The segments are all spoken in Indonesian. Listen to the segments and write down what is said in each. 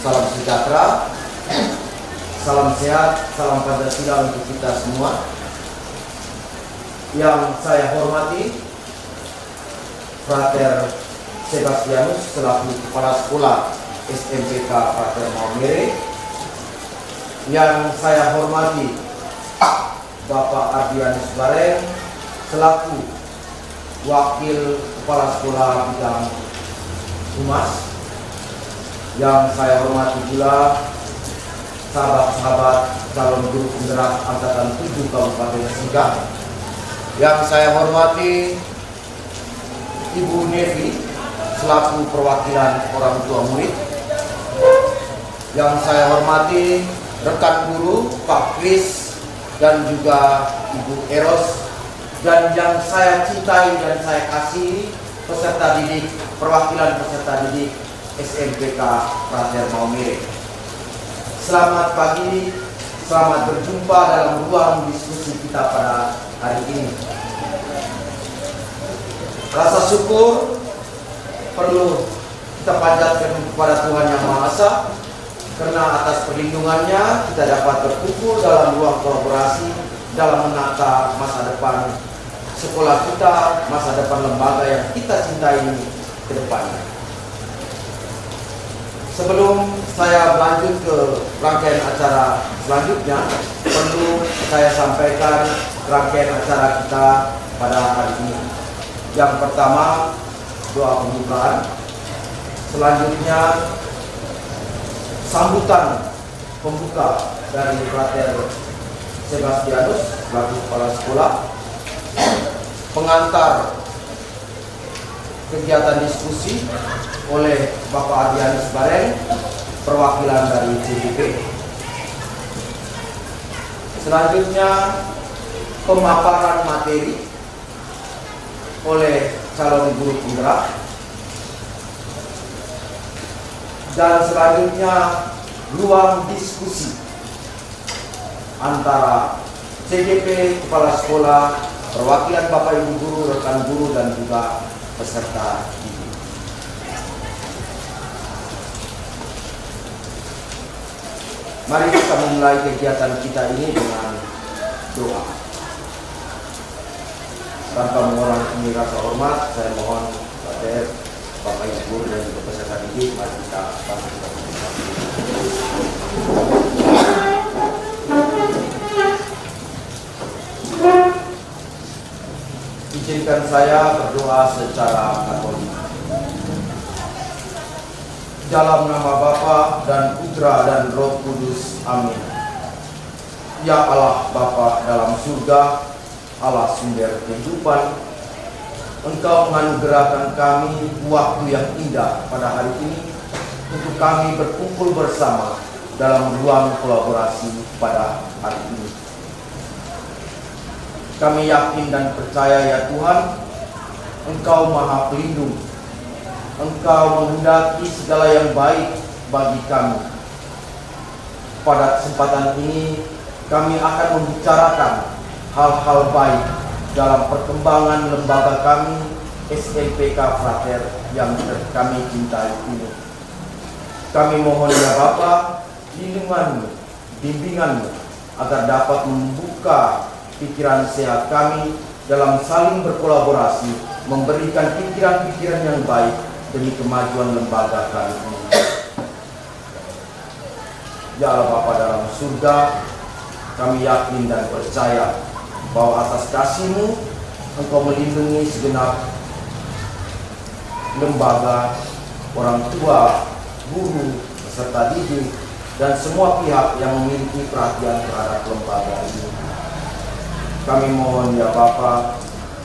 Salam sejahtera, salam sehat, salam Pancasila untuk kita semua. Yang saya hormati Frater Sebastianus selaku Kepala Sekolah SMPK Frater Maumere. Yang saya hormati Bapak Ardianus Bareng selaku Wakil Kepala Sekolah Bidang Humas. Yang saya hormati pula sahabat-sahabat calon guru penggerak Angkatan 7 Kabupaten Singkang. Yang saya hormati Ibu Nevi selaku perwakilan orang tua murid. Yang saya hormati rekan guru Pak Kris dan juga Ibu Eros, dan yang saya cintai dan saya kasihi peserta didik, perwakilan peserta didik SMPK Frater Maumere. Selamat pagi, selamat berjumpa dalam ruang diskusi kita pada hari ini. Rasa syukur perlu kita panjatkan kepada Tuhan Yang Maha Esa, karena atas perlindungannya kita dapat berkumpul dalam ruang kolaborasi dalam menata masa depan sekolah kita, masa depan lembaga yang kita cintai ke depannya. Sebelum saya berlanjut ke rangkaian acara selanjutnya, perlu saya sampaikan rangkaian acara kita pada hari ini. Yang pertama, doa pembukaan. Selanjutnya, sambutan pembuka dari Frater Sebastianus selaku Kepala Sekolah. Pengantar kegiatan diskusi oleh Bapak Ardianus Bareng, perwakilan dari CDP. Selanjutnya pemaparan materi oleh calon guru penggerak, dan selanjutnya ruang diskusi antara CDP, kepala sekolah, perwakilan Bapak Ibu guru, rekan guru, dan juga peserta didik. Mari kita memulai kegiatan kita ini dengan doa. Tanpa mengurangi rasa hormat, saya mohon Frater, Bapak Ibu dan juga peserta didik, mari kita bantu. Izinkan saya berdoa secara Katolik. Dalam nama Bapa dan Putra dan Roh Kudus. Amin. Ya Allah Bapa dalam surga, Allah sumber kehidupan, Engkau menganugerahkan kami waktu yang indah pada hari ini untuk kami berkumpul bersama dalam ruang kolaborasi pada hari ini. Kami yakin dan percaya ya Tuhan, Engkau Maha Pelindung. Engkau menghendaki segala yang baik bagi kami. Pada kesempatan ini, kami akan membicarakan hal-hal baik dalam perkembangan lembaga kami, SMPK Frater yang kami cintai ini. Kami mohon ya Bapa, lindungan-Mu, bimbingan-Mu, agar dapat membuka pikiran sehat kami dalam saling berkolaborasi, memberikan pikiran-pikiran yang baik demi kemajuan lembaga kami ini. Ya Allah Bapa dalam surga, kami yakin dan percaya bahwa atas kasih-Mu Engkau melindungi segenap lembaga, orang tua, guru, peserta didik, dan semua pihak yang memiliki perhatian terhadap lembaga ini. Kami mohon ya Bapa,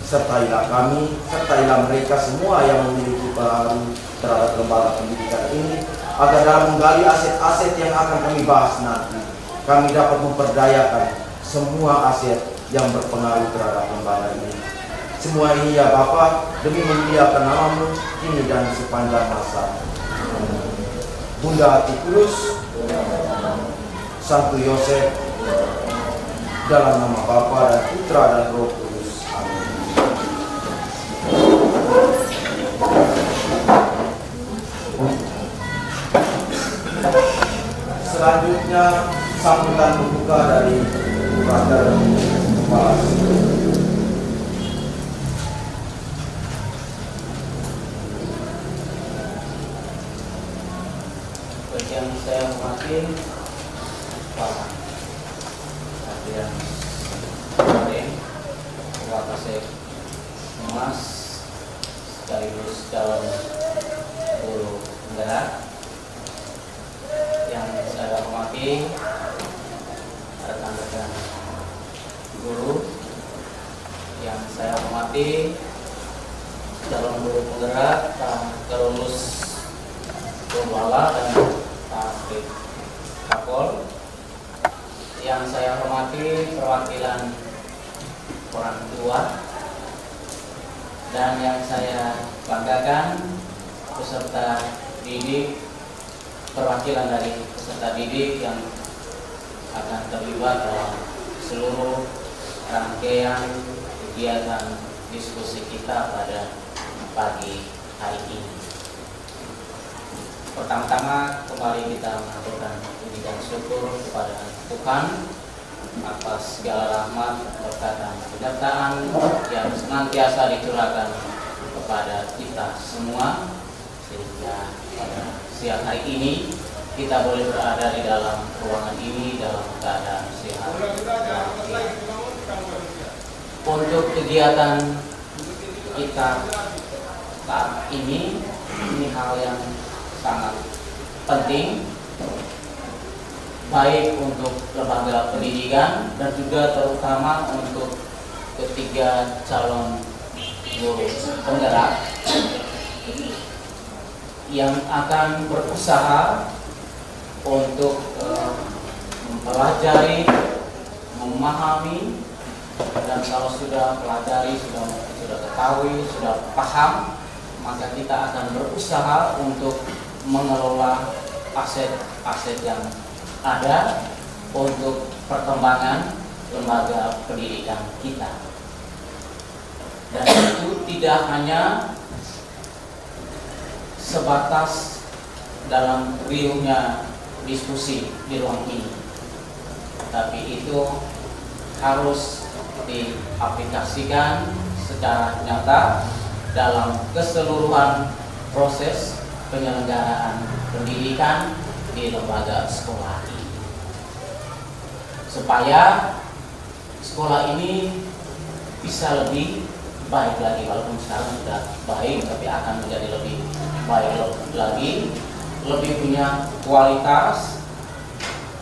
sertailah kami, sertailah mereka semua yang memiliki pengaruh terhadap lembaga pendidikan ini, agar dalam menggali aset-aset yang akan kami bahas nanti, kami dapat memperdayakan semua aset yang berpengaruh terhadap lembaga ini. Semua ini ya Bapa, demi memuliakan nama-Mu kini dan sepanjang masa. Bunda Hati Kudus, Santo Yosef, dalam nama Bapa dan Putra dan Roh Kudus. Amin. selanjutnya sambutan pembuka dari Frater Kepala. Yang saya hormati Pak Adrian Bareng, Wakasek Mas, sekaligus calon guru penggerak. Yang saya hormati rekan-rekan guru, yang saya hormati calon guru penggerak, Pak Lulus Purwala dan Pak Kapol. Yang saya hormati perwakilan orang tua, dan yang saya banggakan peserta didik, perwakilan dari peserta didik yang akan terlibat dalam seluruh rangkaian kegiatan diskusi kita pada pagi hari ini. Pertama-tama kembali kita mengaturkan puji dan syukur kepada Tuhan atas segala rahmat, berkat dan penyertaan yang senantiasa dicurahkan kepada kita semua, sehingga pada siang hari ini kita boleh berada di dalam ruangan ini dalam keadaan sehat walafiat. Untuk kegiatan kita saat ini hal yang sangat penting, baik untuk lembaga pendidikan dan juga terutama untuk ketiga calon guru penggerak yang akan berusaha untuk mempelajari, memahami, dan kalau sudah pelajari, sudah ketahui, sudah paham, maka kita akan berusaha untuk mengelola aset-aset yang ada untuk perkembangan lembaga pendidikan kita. Dan itu tidak hanya sebatas dalam riuhnya diskusi di ruang ini, tapi itu harus diaplikasikan secara nyata dalam keseluruhan proses penyelenggaraan pendidikan di lembaga sekolah ini, supaya sekolah ini bisa lebih baik lagi. Walaupun sekarang sudah baik, tapi akan menjadi lebih baik lagi, lebih punya kualitas,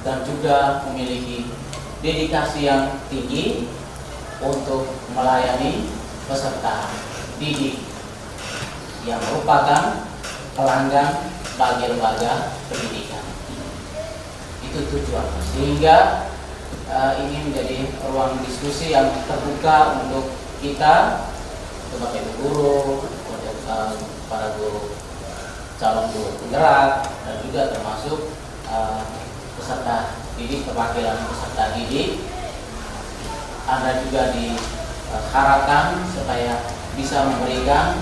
dan juga memiliki dedikasi yang tinggi untuk melayani peserta didik yang merupakan pelanggan bagi lembaga pendidikan. Itu tujuannya, sehingga ini menjadi ruang diskusi yang terbuka untuk kita sebagai guru, untuk para guru, calon guru penggerak, dan juga termasuk peserta didik, perwakilan peserta didik. Anda juga diharapkan supaya bisa memberikan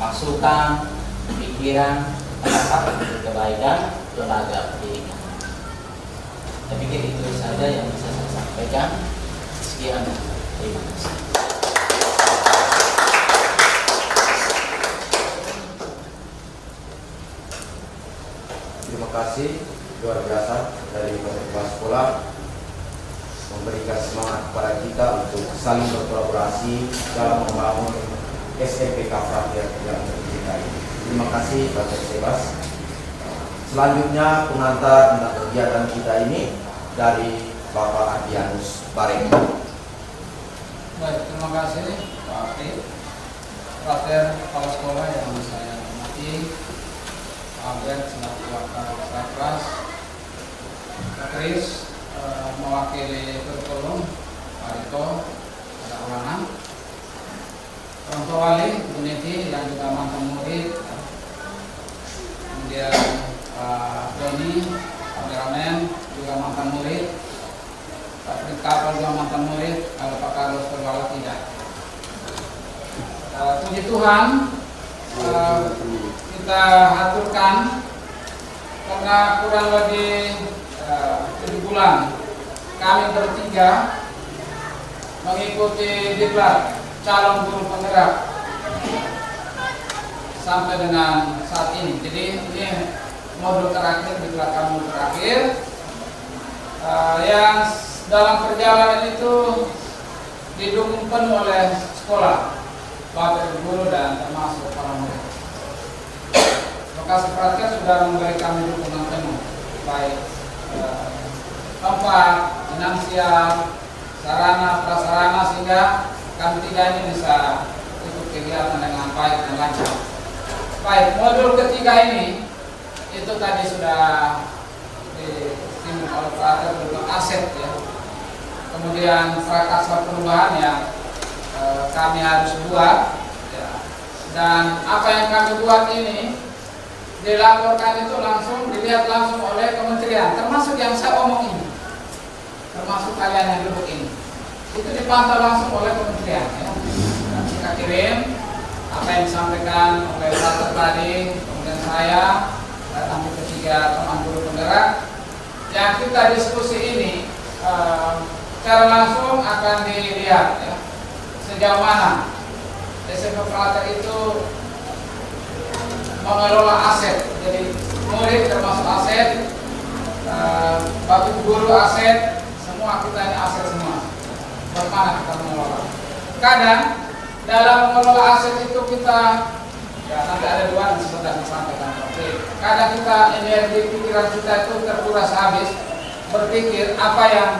masukan, pikiran, pendapat untuk kebaikan lembaga pendidikan. Saya pikir itu saja yang bisa saya sampaikan. Sekian, terima kasih. Terima kasih luar biasa dari kepala sekolah, memberikan semangat kepada kita untuk saling berkolaborasi dalam membangun SMPK Frater yang kita ini. Terima kasih Pak Sebas. Selanjutnya pengantar tentang kegiatan kita ini dari Bapak Adrianus Bareng. Baik, terima kasih Pak Afif. Frater kepala sekolah yang saya hormati, Pak Albert selaku wakil kelas, Pak Kris mewakili kurikulum, Pak Rito, ada ulangan, orang tua wali, Bu Neti, dan juga mantan murid, kemudian Pak Doni, Pak Deramen, juga mantan murid, Pak Rika juga mantan murid, ada Pak Carlos Purwala tidak. Puji Tuhan, kita aturkan karena kurang lebih 7 bulan kami bertiga mengikuti diklat calon guru penggerak sampai dengan saat ini. Jadi ini modul terakhir, diklat kami terakhir yang dalam perjalanan itu didukung penuh oleh sekolah, bapak ibu guru dan termasuk para murid. Lokasi praktek sudah memberi kami dukungan penuh, baik tempat, finansial, sarana, prasarana, sehingga kami tiga ini bisa ikut kegiatan dengan baik dan lancar. Baik, modul ketiga ini itu tadi sudah disinggung oleh Pak Ater tentang aset ya. Kemudian prakarsa perubahan yang kami harus buat ya. Dan apa yang kami buat ini dilaporkan itu langsung, dilihat langsung oleh kementerian, termasuk yang saya omong ini, termasuk kalian yang duduk ini, itu dipantau langsung oleh kementerian ya. Dan kita kirim apa yang disampaikan oleh Pak tadi, kemudian saya datang ketiga teman guru penggerak yang kita diskusi ini secara langsung akan dilihat ya, sejauh mana SMP Prater itu mengelola aset. Jadi murid termasuk aset, bapak guru aset, semua kita ini aset semua. Bagaimana kita mengelola? Kadang dalam mengelola aset itu kita ya nanti ada dua yang sebentar disampaikan. Kadang kita energi pikiran kita itu terkuras habis berpikir apa yang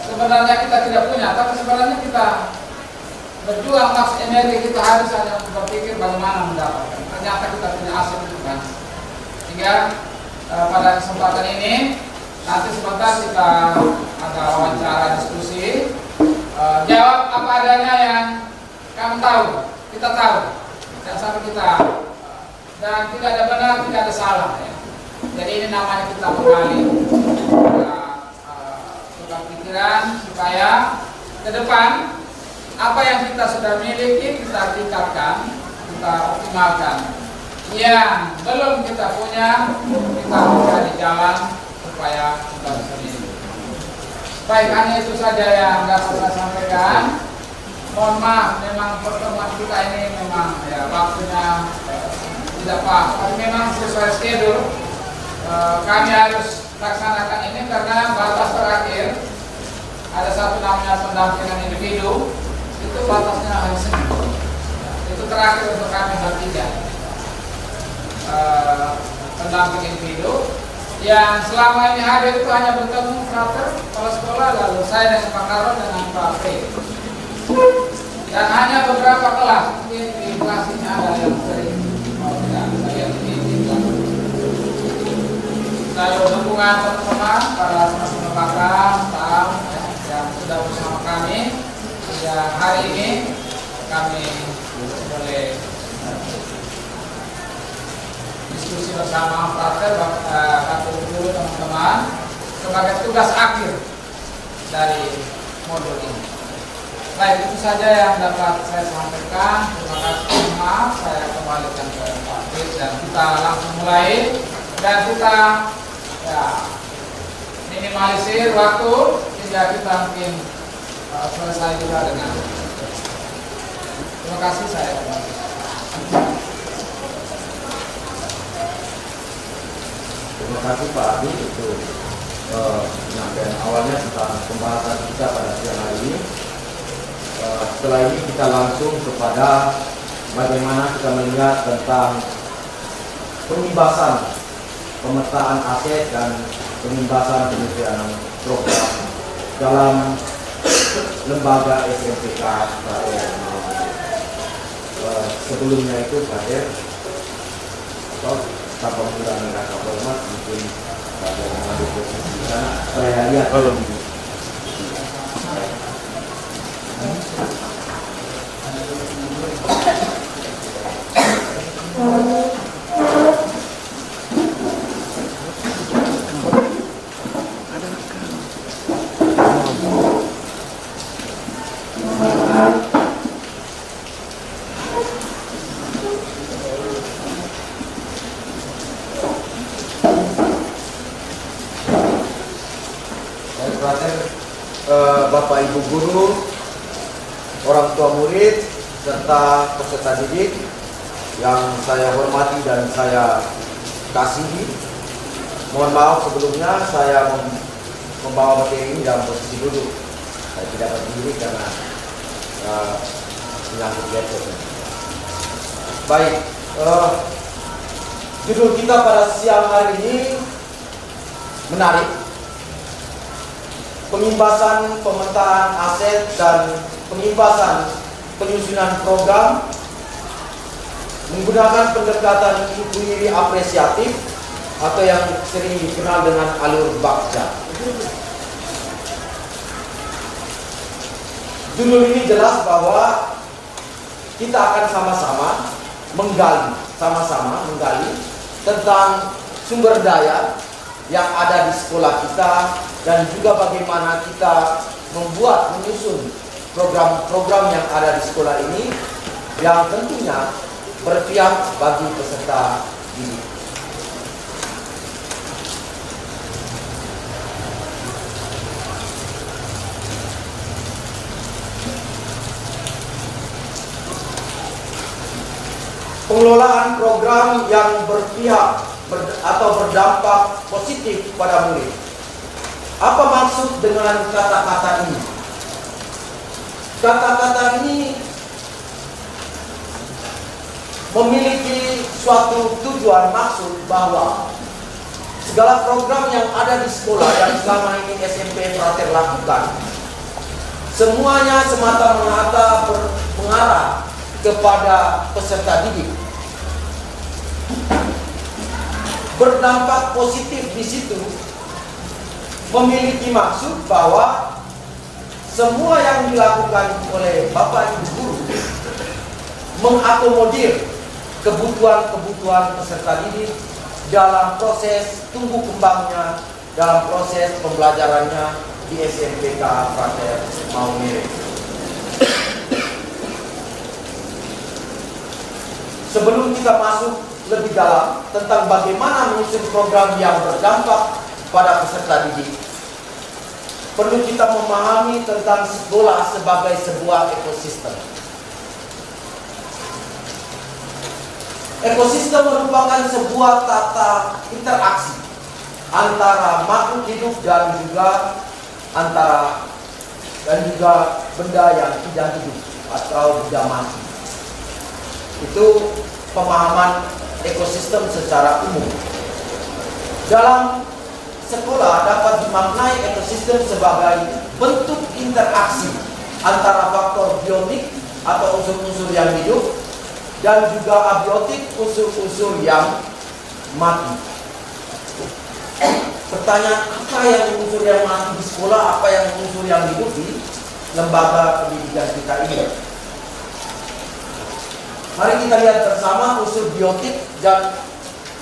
sebenarnya kita tidak punya, tapi sebenarnya kita berjuang maks energi kita habis hanya untuk berpikir bagaimana mendapatkan. Ternyata kita punya aset itu kan. Sehingga pada kesempatan ini nanti sebentar kita ada wawancara diskusi, jawab apa adanya yang kamu tahu, kita tahu, dan sampai kita dan tidak ada benar, tidak ada salah ya. Jadi ini namanya kita menggali tukar pikiran supaya ke depan apa yang kita sudah miliki kita tingkatkan, kita optimalkan. Yang belum kita punya kita mencari jalan supaya kita bisa miliki. Baik, hanya itu saja yang dapat saya sampaikan. Mohon maaf, memang pertemuan kita ini memang ya waktunya tidak pas, tapi memang sesuai schedule kami harus laksanakan ini karena batas terakhir ada satu namanya pendampingan individu, itu batasnya hari Senin. Itu terakhir untuk kami bertiga pendamping individu yang selama ini hadir itu hanya bertemu frater, kepala sekolah, lalu saya dengan Pak Karo dengan Pak P. Dan hanya beberapa kelas, mungkin di kelas ini ada yang sering tidak saya ini. Saya dukungan teman-teman para teman-teman pakar, staff yang sudah bersama kami. Ya, hari ini kami boleh diskusi bersama frater, Bapak Ibu, teman-teman sebagai tugas akhir dari modul ini. Baik, itu saja yang dapat saya sampaikan. Terima kasih. Maaf, saya kembalikan ke Pak Fit dan kita langsung mulai dan kita ya, minimalisir waktu sehingga kita mungkin selesai juga dengan. Terima kasih, saya kembali. Terima kasih Pak Adi itu penyampaian awalnya tentang pembahasan kita pada siang hari ini. Setelah ini kita langsung kepada bagaimana kita melihat tentang pembebasan pemetaan aset dan pembebasan penyelesaian program dalam lembaga SMPK Prater. Sebelumnya itu Prater atau tanpa mengurangi rasa hormat mungkin Prater mengambil posisi di sana. Saya lihat frater, Bapak Ibu guru, orang tua murid, serta peserta didik yang saya hormati dan saya kasihi. Mohon maaf sebelumnya saya membawa materi ini dalam posisi duduk. Saya tidak berdiri karena menyangkut laptop. Baik, judul kita pada siang hari ini menarik. Pengimbasan pemetaan aset dan pengimbasan penyusunan program menggunakan pendekatan inquiry apresiatif atau yang sering dikenal dengan alur bakja. Judul ini jelas bahwa kita akan sama-sama menggali tentang sumber daya yang ada di sekolah kita dan juga bagaimana kita menyusun program-program yang ada di sekolah ini yang tentunya berpihak bagi peserta didik. Pengelolaan program yang berpihak atau berdampak positif pada murid. Apa maksud dengan kata-kata ini? Kata-kata ini memiliki suatu tujuan maksud bahwa segala program yang ada di sekolah yang selama ini SMP Frater lakukan semuanya semata-mata mengarah kepada peserta didik, berdampak positif di situ, memiliki maksud bahwa semua yang dilakukan oleh Bapak Ibu guru mengakomodir kebutuhan-kebutuhan peserta didik dalam proses tumbuh kembangnya, dalam proses pembelajarannya di SMPK Frater Maumere. Sebelum kita masuk lebih dalam tentang bagaimana menyusun program yang berdampak pada peserta didik, perlu kita memahami tentang sekolah sebagai sebuah ekosistem. Ekosistem merupakan sebuah tata interaksi antara makhluk hidup dan juga benda yang tidak hidup atau benda mati. Itu pemahaman ekosistem secara umum. Dalam sekolah dapat dimaknai ekosistem sebagai bentuk interaksi antara faktor biotik atau unsur-unsur yang hidup dan juga abiotik, unsur-unsur yang mati. Pertanyaan, apa yang unsur yang mati di sekolah, apa yang unsur yang hidup di lembaga pendidikan kita ini? Mari kita lihat bersama unsur biotik dan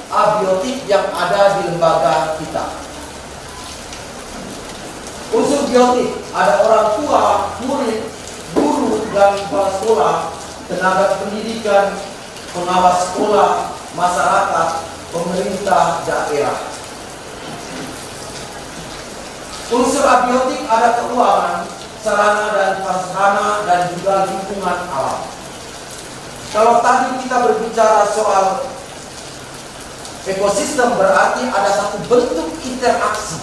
abiotik yang ada di lembaga kita. Unsur biotik ada orang tua, murid, guru, dan kepala sekolah, tenaga pendidikan, pengawas sekolah, masyarakat, pemerintah daerah. Unsur abiotik ada keuangan, sarana dan prasarana, dan juga lingkungan alam. Kalau tadi kita berbicara soal ekosistem, berarti ada satu bentuk interaksi.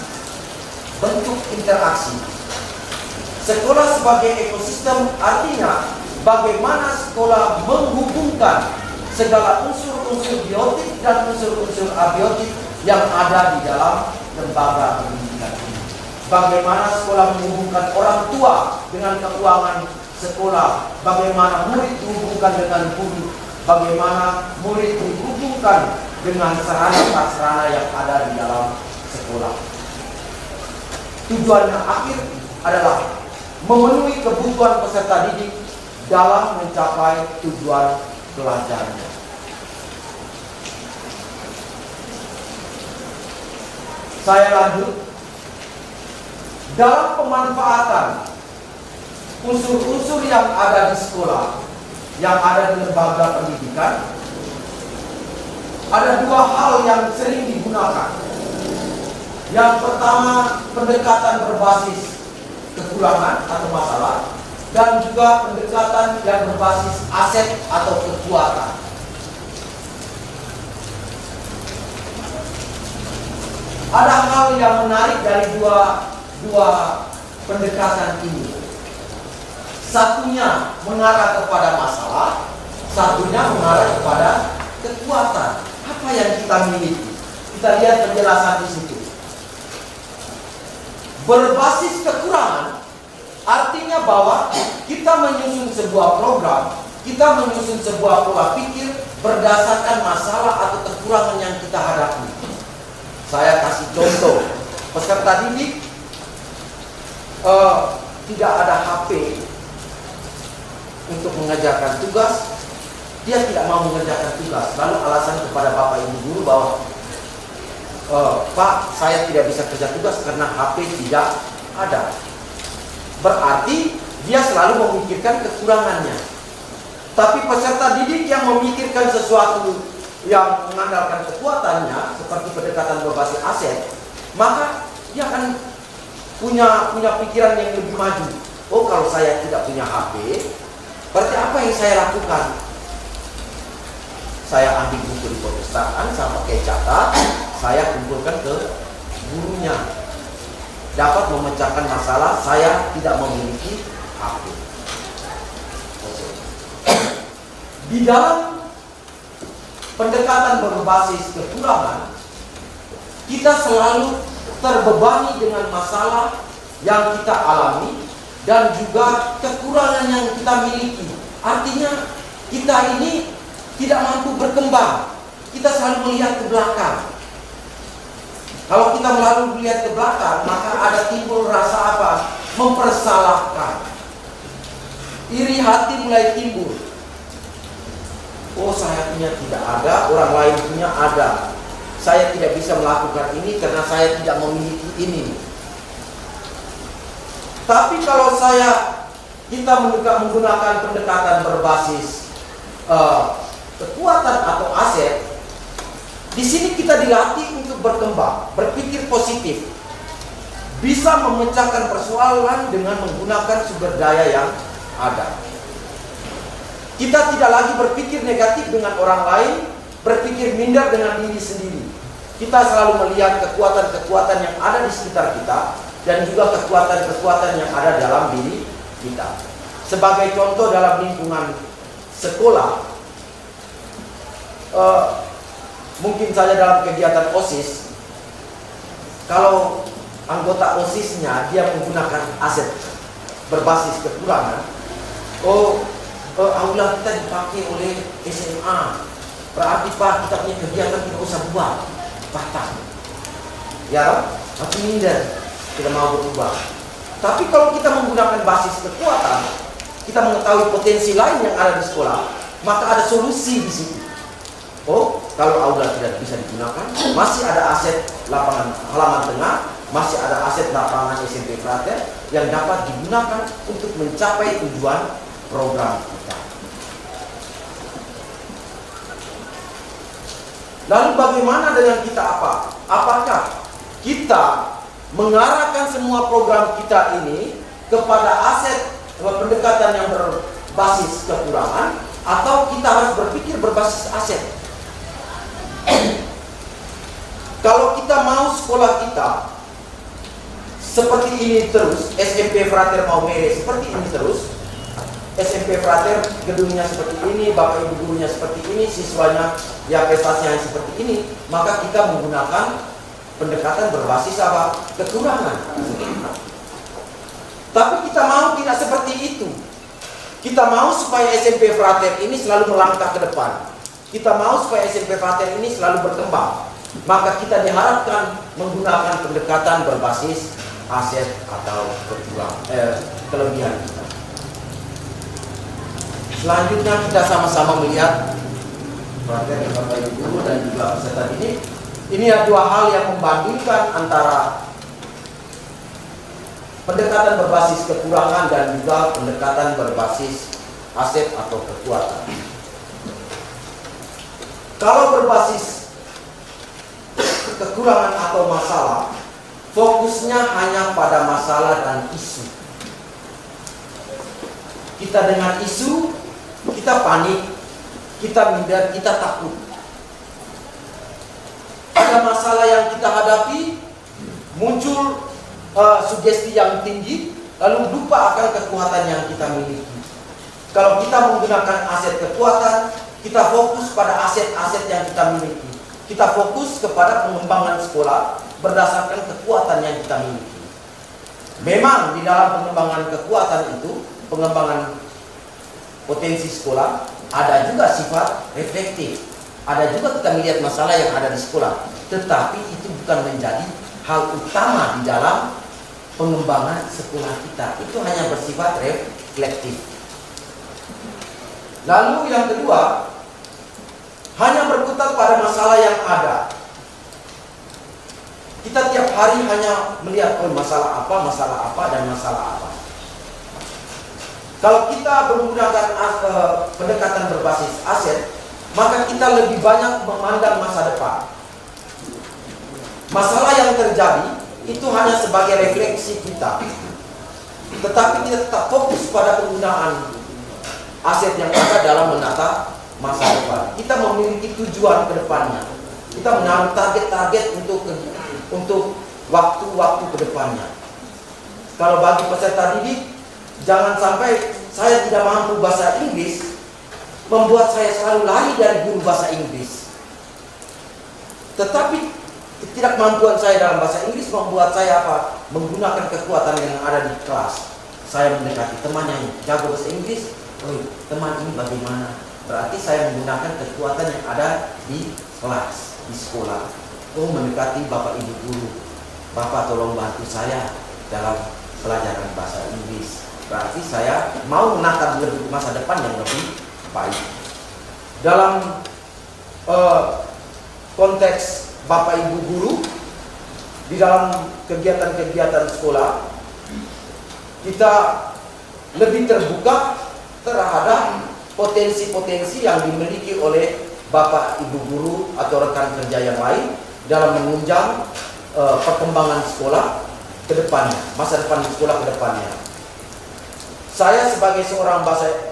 Sekolah sebagai ekosistem artinya bagaimana sekolah menghubungkan segala unsur-unsur biotik dan unsur-unsur abiotik yang ada di dalam lembaga pendidikan ini. Bagaimana sekolah menghubungkan orang tua dengan keuangan sekolah, bagaimana murid dihubungkan dengan guru, bagaimana murid dihubungkan dengan sarana-prasarana yang ada di dalam sekolah. Tujuannya akhir adalah memenuhi kebutuhan peserta didik dalam mencapai tujuan belajarnya. Saya lanjut. Dalam pemanfaatan unsur-unsur yang ada di sekolah, yang ada di lembaga pendidikan, ada dua hal yang sering digunakan. Yang pertama, pendekatan berbasis kekurangan atau masalah, dan juga pendekatan yang berbasis aset atau kekuatan. Ada hal yang menarik dari dua pendekatan ini. Satunya mengarah kepada masalah, satunya mengarah kepada kekuatan. Apa yang kita miliki? Kita lihat penjelasan di situ. Berbasis kekurangan artinya bahwa kita menyusun sebuah program, kita menyusun sebuah pola pikir berdasarkan masalah atau kekurangan yang kita hadapi. Saya kasih contoh, peserta didik tidak ada HP untuk mengerjakan tugas, dia tidak mau mengerjakan tugas. Lalu alasan kepada bapak ibu guru bahwa Pak, saya tidak bisa kerja tugas karena HP tidak ada. Berarti dia selalu memikirkan kekurangannya. Tapi peserta didik yang memikirkan sesuatu yang mengandalkan kekuatannya, seperti pendekatan berbasis aset, maka dia akan punya pikiran yang lebih maju. Oh, kalau saya tidak punya HP, berarti apa yang saya lakukan? Saya ambil buku di perpustakaan, saya pakai catat, saya kumpulkan ke gurunya. Dapat memecahkan masalah, saya tidak memiliki HP. Di dalam pendekatan berbasis kekurangan, kita selalu terbebani dengan masalah yang kita alami dan juga kekurangan yang kita miliki. Artinya kita ini tidak mampu berkembang. Kita selalu melihat ke belakang. Kalau kita selalu melihat ke belakang, maka ada timbul rasa apa? Mempersalahkan. Iri hati mulai timbul. Oh, saya punya tidak ada, orang lain punya ada. Saya tidak bisa melakukan ini karena saya tidak memiliki ini. Tapi kalau kita menggunakan pendekatan berbasis kekuatan atau aset, di sini kita dilatih untuk berkembang, berpikir positif, bisa memecahkan persoalan dengan menggunakan sumber daya yang ada. Kita tidak lagi berpikir negatif dengan orang lain, berpikir minder dengan diri sendiri. Kita selalu melihat kekuatan-kekuatan yang ada di sekitar kita dan juga kekuatan-kekuatan yang ada dalam diri kita. Sebagai contoh dalam lingkungan sekolah, mungkin saja dalam kegiatan OSIS, kalau anggota OSISnya dia menggunakan aset berbasis kekurangan, aula kita dipakai oleh SMA, berarti Pak kita punya kegiatan tidak usah buat, batal. Ya, aku minder, tidak mau berubah. Tapi kalau kita menggunakan basis kekuatan, kita mengetahui potensi lain yang ada di sekolah, maka ada solusi di situ. Oh, kalau aula tidak bisa digunakan, masih ada aset lapangan halaman tengah, masih ada aset lapangan SMP Frater yang dapat digunakan untuk mencapai tujuan program kita. Lalu bagaimana dengan kita apa? Apakah kita mengarahkan semua program kita ini kepada aset pendekatan yang berbasis kekurangan, atau kita harus berpikir berbasis aset? Kalau kita mau sekolah kita seperti ini terus, SMP Frater Maumere seperti ini terus, SMP Frater gedungnya seperti ini, bapak ibu gurunya seperti ini, siswanya ya prestasinya seperti ini, maka kita menggunakan pendekatan berbasis apa? Kekurangan. Tapi kita mau tidak seperti itu. Kita mau supaya SMP Frater ini selalu melangkah ke depan. Kita mau supaya SMP Frater ini selalu berkembang. Maka kita diharapkan menggunakan pendekatan berbasis aset atau kelebihan kita. Selanjutnya kita sama-sama melihat Frater dan bapak ibu guru dan juga peserta didik. Ini ada dua hal yang membandingkan antara pendekatan berbasis kekurangan dan juga pendekatan berbasis aset atau kekuatan. Kalau berbasis kekurangan atau masalah, fokusnya hanya pada masalah dan isu. Kita dengan isu, kita panik, kita minder, kita takut. Ada masalah yang kita hadapi, muncul sugesti yang tinggi, lalu lupa akan kekuatan yang kita miliki. Kalau kita menggunakan aset kekuatan, kita fokus pada aset-aset yang kita miliki. Kita fokus kepada pengembangan sekolah berdasarkan kekuatan yang kita miliki. Memang di dalam pengembangan kekuatan itu, pengembangan potensi sekolah, ada juga sifat reflektif. Ada juga kita melihat masalah yang ada di sekolah. Tetapi itu bukan menjadi hal utama di dalam pengembangan sekolah kita. Itu hanya bersifat reflektif. Lalu yang kedua, hanya berkutat pada masalah yang ada. Kita tiap hari hanya melihat masalah apa, dan masalah apa. Kalau kita menggunakan pendekatan berbasis aset, maka kita lebih banyak memandang masa depan. Masalah yang terjadi itu hanya sebagai refleksi kita. Tetapi kita tetap fokus pada penggunaan aset yang ada dalam menata masa depan. Kita memiliki tujuan ke depannya. Kita menaruh target-target untuk waktu-waktu ke depannya. Kalau bagi peserta didik, jangan sampai saya tidak mampu bahasa Inggris membuat saya selalu lari dari guru bahasa Inggris. Tetapi ketidakmampuan saya dalam bahasa Inggris membuat saya menggunakan kekuatan yang ada di kelas. Saya mendekati teman yang jago bahasa Inggris. Teman ini bagaimana? Berarti saya menggunakan kekuatan yang ada di kelas, di sekolah. Mendekati Bapak Ibu guru. Bapak tolong bantu saya dalam pelajaran bahasa Inggris. Berarti saya mau menatap masa depan yang lebih baik. Dalam konteks Bapak Ibu guru, di dalam kegiatan-kegiatan sekolah, kita lebih terbuka terhadap potensi-potensi yang dimiliki oleh Bapak Ibu guru atau rekan kerja yang lain dalam menunjang perkembangan sekolah ke depannya, masa depan sekolah ke depannya. Saya sebagai seorang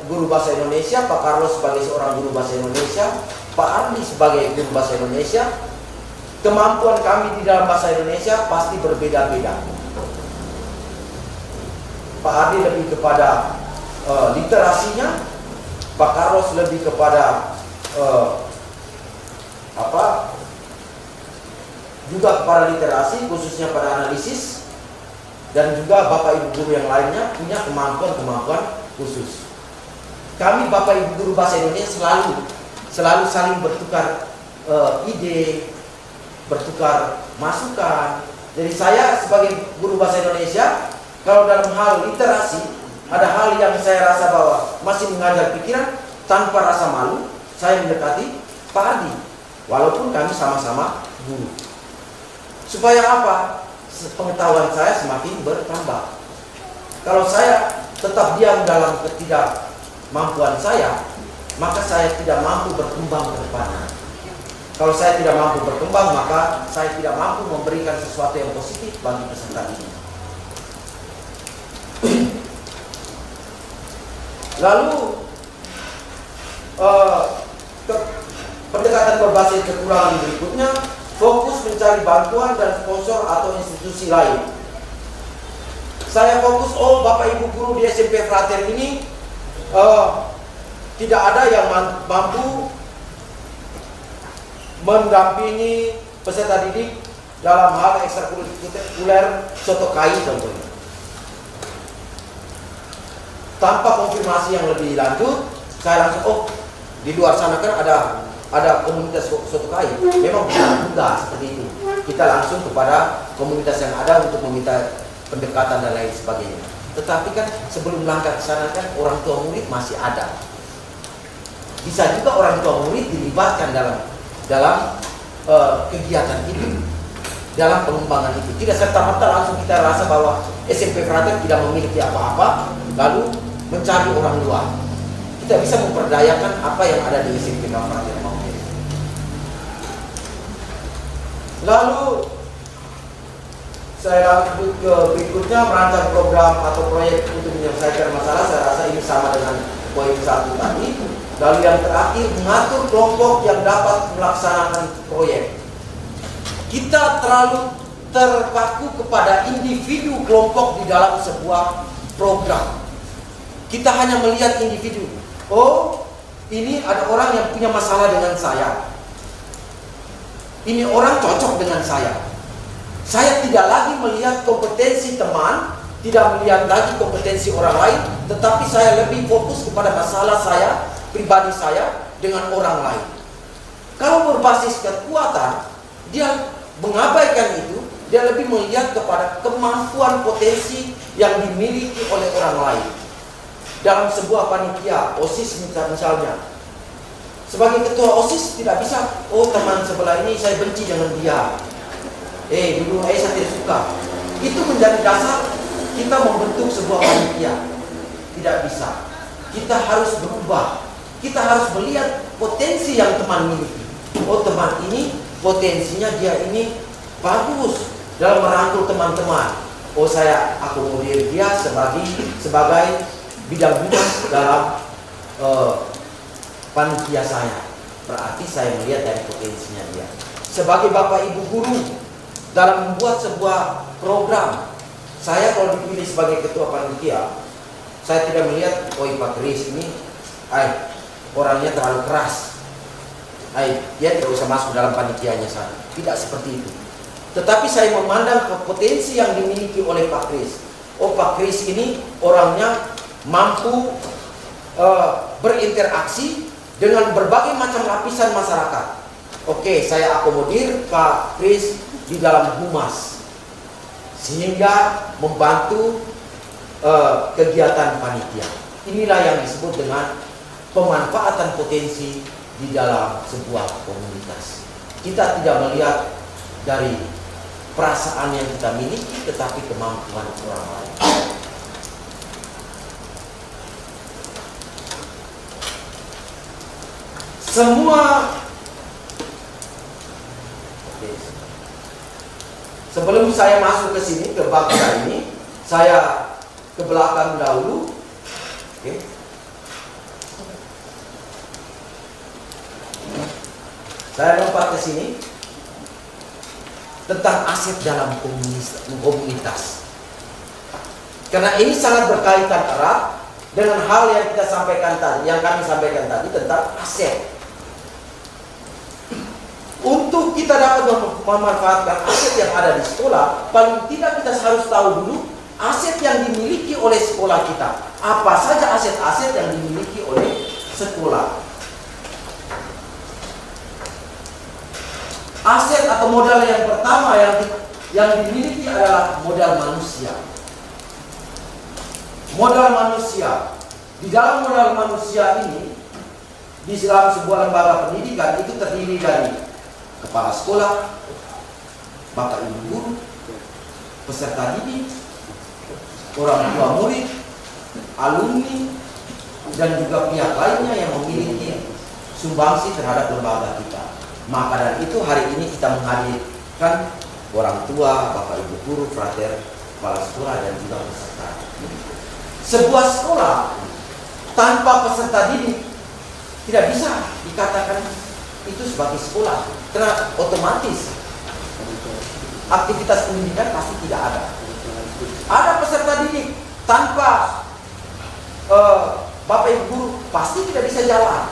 guru bahasa Indonesia, Pak Carlos sebagai seorang guru bahasa Indonesia, Pak Ardi sebagai guru bahasa Indonesia, kemampuan kami di dalam bahasa Indonesia pasti berbeda-beda. Pak Ardi lebih kepada literasinya, Pak Carlos lebih kepada juga kepada literasi, khususnya pada analisis, dan juga Bapak Ibu guru yang lainnya punya kemampuan-kemampuan khusus. Kami Bapak Ibu guru bahasa Indonesia selalu saling bertukar ide, bertukar masukan. Jadi saya sebagai guru bahasa Indonesia, kalau dalam hal literasi ada hal yang saya rasa bahwa masih mengajar pikiran tanpa rasa malu, saya mendekati Pak Ardi, walaupun kami sama-sama guru. Supaya apa? Pengetahuan saya semakin bertambah. Kalau saya tetap diam dalam ketidakmampuan saya, maka saya tidak mampu berkembang ke depannya. Kalau saya tidak mampu berkembang, maka saya tidak mampu memberikan sesuatu yang positif bagi peserta didik. Lalu pendekatan berbasis kekurangan berikutnya, fokus mencari bantuan dan sponsor atau institusi lain. Saya fokus, Bapak Ibu guru di SMP Frater ini tidak ada yang mampu mendampingi peserta didik dalam hal ekstrakurikuler soto kai contohnya. Tanpa konfirmasi yang lebih lanjut, saya langsung, di luar sana kan ada komunitas soto kai. Memang mudah seperti itu. Kita langsung kepada komunitas yang ada untuk meminta pendekatan dan lain sebagainya. Tetapi kan sebelum langkah ke sana kan orang tua murid masih ada. Bisa juga orang tua murid dilibatkan dalam kegiatan itu, dalam pengembangan itu. Tidak serta-merta langsung kita rasa bahwa SMP Frater tidak memiliki apa-apa, lalu mencari orang luar. Kita bisa memperdayakan apa yang ada di SMP Frater. Lalu Saya lanjut ke berikutnya, merancang program atau proyek untuk menyelesaikan masalah. Saya rasa ini sama dengan poin 1 tadi. Lalu yang terakhir, mengatur kelompok yang dapat melaksanakan proyek. Kita terlalu terpaku kepada individu kelompok di dalam sebuah program. Kita hanya melihat individu. Oh, ini ada orang yang punya masalah dengan saya. Ini orang cocok dengan saya. Saya tidak lagi melihat kompetensi teman, tidak melihat lagi kompetensi orang lain, tetapi saya lebih fokus kepada masalah saya, pribadi saya, dengan orang lain. Kalau berbasis kekuatan, dia mengabaikan itu, dia lebih melihat kepada kemampuan potensi yang dimiliki oleh orang lain. Dalam sebuah panitia, OSIS misalnya, sebagai ketua OSIS tidak bisa, oh teman sebelah ini saya benci dengan dia. Dulu saya tidak suka. Itu menjadi dasar kita membentuk sebuah panitia. Tidak bisa. Kita harus berubah. Kita harus melihat potensi yang teman miliki. Oh, teman ini potensinya dia ini bagus dalam merangkul teman-teman. Oh, saya akomodir dia sebagai bidang humas dalam panitia saya. Berarti saya melihat dari potensinya dia. Sebagai bapak ibu guru, dalam membuat sebuah program, saya kalau dipilih sebagai ketua panitia, saya tidak melihat, oh Pak Kris ini, orangnya terlalu keras, dia tidak usah masuk dalam panitianya saya. Tidak seperti itu. Tetapi saya memandang potensi yang dimiliki oleh Pak Kris. Oh, Pak Kris ini orangnya mampu berinteraksi dengan berbagai macam lapisan masyarakat. Oke, saya akomodir Pak Kris di dalam humas sehingga membantu kegiatan panitia. Inilah yang disebut dengan pemanfaatan potensi di dalam sebuah komunitas. Kita tidak melihat dari perasaan yang kita miliki, tetapi kemampuan orang lain. Sebelum saya masuk ke sini, ke bangsa ini, saya ke belakang dahulu. Oke. Saya lompat ke sini tentang aset dalam komunitas. Karena ini sangat berkaitan erat dengan hal yang kita sampaikan tadi, yang kami sampaikan tadi tentang aset. Untuk kita dapat memanfaatkan aset yang ada di sekolah, paling tidak kita harus tahu dulu aset yang dimiliki oleh sekolah kita. Apa saja aset-aset yang dimiliki oleh sekolah. Aset atau modal yang pertama yang dimiliki adalah modal manusia. Modal manusia. Di dalam modal manusia ini, di dalam sebuah lembaga pendidikan itu terdiri dari kepala sekolah, bapak ibu guru, peserta didik, orang tua murid, alumni, dan juga pihak lainnya yang memiliki sumbangsi terhadap lembaga kita. Maka dari itu hari ini kita menghadirkan orang tua, bapak ibu guru, frater, kepala sekolah, dan juga peserta didik. Sebuah sekolah tanpa peserta didik tidak bisa dikatakan itu sebagai sekolah. Karena otomatis aktivitas pendidikan pasti tidak ada. Ada peserta didik tanpa bapak ibu guru pasti tidak bisa jalan.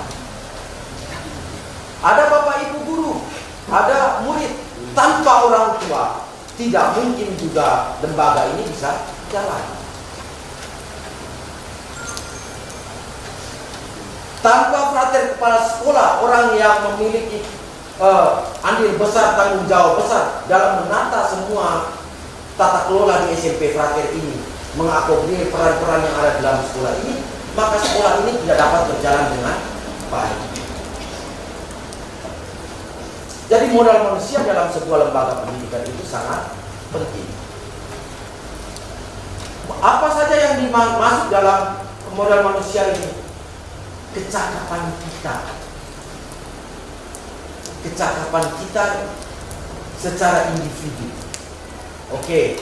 Ada bapak ibu guru, ada murid, tanpa orang tua tidak mungkin juga lembaga ini bisa jalan. Tanpa frater kepala sekolah, orang yang memiliki andil besar, tanggung jawab besar dalam menata semua tata kelola di SMP frater ini, mengakomodir peran-peran yang ada dalam sekolah ini, maka sekolah ini tidak dapat berjalan dengan baik. Jadi modal manusia dalam sebuah lembaga pendidikan itu sangat penting. Apa saja yang masuk dalam modal manusia ini? Kecakapan kita. Kecakapan kita secara individu. Oke.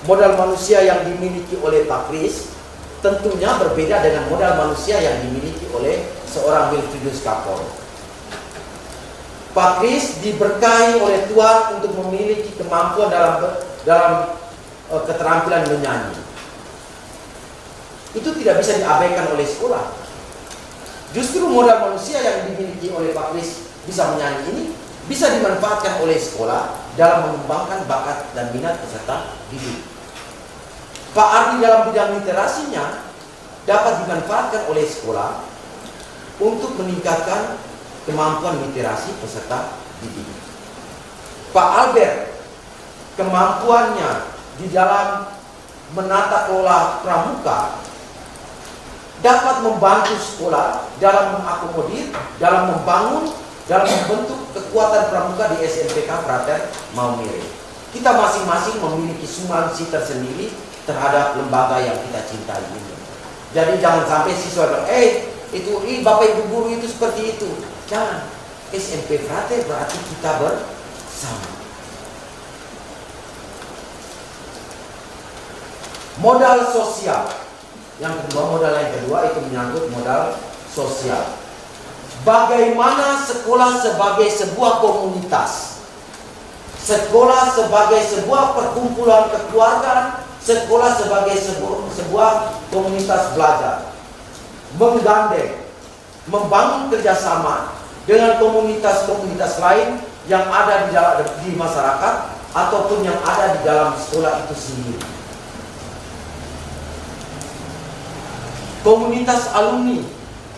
Modal manusia yang dimiliki oleh Pak Kris tentunya berbeda dengan modal manusia yang dimiliki oleh seorang Wilfriedus Kapol. Pak Kris diberkahi oleh Tuhan untuk memiliki kemampuan dalam keterampilan menyanyi. Itu tidak bisa diabaikan oleh sekolah. Justru modal manusia yang dimiliki oleh Pak Kris bisa menyanyi ini bisa dimanfaatkan oleh sekolah dalam mengembangkan bakat dan minat peserta didik. Pak Ardi dalam bidang literasinya dapat dimanfaatkan oleh sekolah untuk meningkatkan kemampuan literasi peserta didik. Pak Albert kemampuannya di dalam menata kelola pramuka dapat membantu sekolah dalam mengakomodir, dalam membangun, dalam membentuk kekuatan pramuka di SMPK Frater Maumere. Kita masing-masing memiliki sumbangsi tersendiri terhadap lembaga yang kita cintai ini. Jadi jangan sampai siswa Bapak Ibu guru itu seperti itu. Jangan. SMP Frater berarti kita bersama. Modal sosial. Modal yang kedua itu menyangkut modal sosial. Bagaimana sekolah sebagai sebuah komunitas, sekolah sebagai sebuah perkumpulan kekeluargaan, sekolah sebagai sebuah komunitas belajar, menggandeng, membangun kerjasama dengan komunitas-komunitas lain yang ada di masyarakat ataupun yang ada di dalam sekolah itu sendiri. Komunitas alumni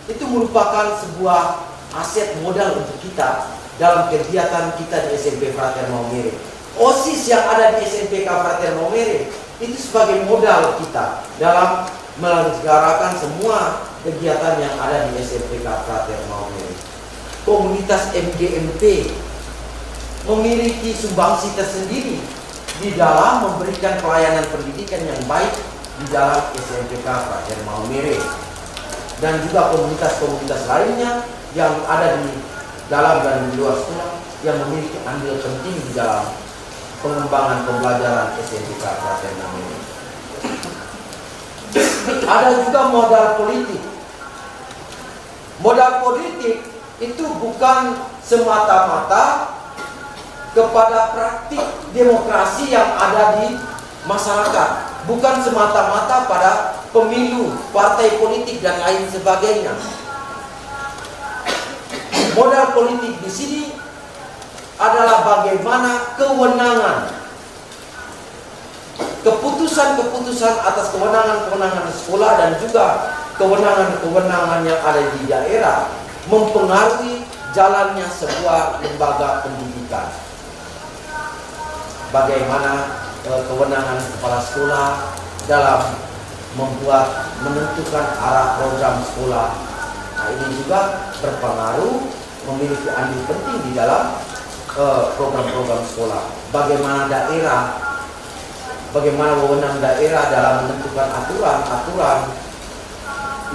itu merupakan sebuah aset modal untuk kita dalam kegiatan kita di SMP Frater Maumere. OSIS yang ada di SMPK Frater Maumere itu sebagai modal kita dalam menyelenggarakan semua kegiatan yang ada di SMPK Frater Maumere. Komunitas MGMP memiliki sumbangsi tersendiri di dalam memberikan pelayanan pendidikan yang baik di dalam SMPK Frater Maumere, dan juga komunitas-komunitas lainnya yang ada di dalam dan di luar sekolah yang memiliki andil penting di dalam pengembangan pembelajaran SMPK Frater Maumere. Ada juga modal politik. Modal politik itu bukan semata-mata kepada praktik demokrasi yang ada di masyarakat, bukan semata-mata pada pemilu, partai politik dan lain sebagainya. Modal politik di sini adalah bagaimana kewenangan, keputusan-keputusan atas kewenangan-kewenangan sekolah dan juga kewenangan-kewenangan yang ada di daerah mempengaruhi jalannya sebuah lembaga pendidikan. Bagaimana kewenangan kepala sekolah dalam menentukan arah program sekolah. Nah, ini juga berpengaruh, memiliki andil penting di dalam program-program sekolah. Bagaimana wewenang daerah dalam menentukan aturan-aturan,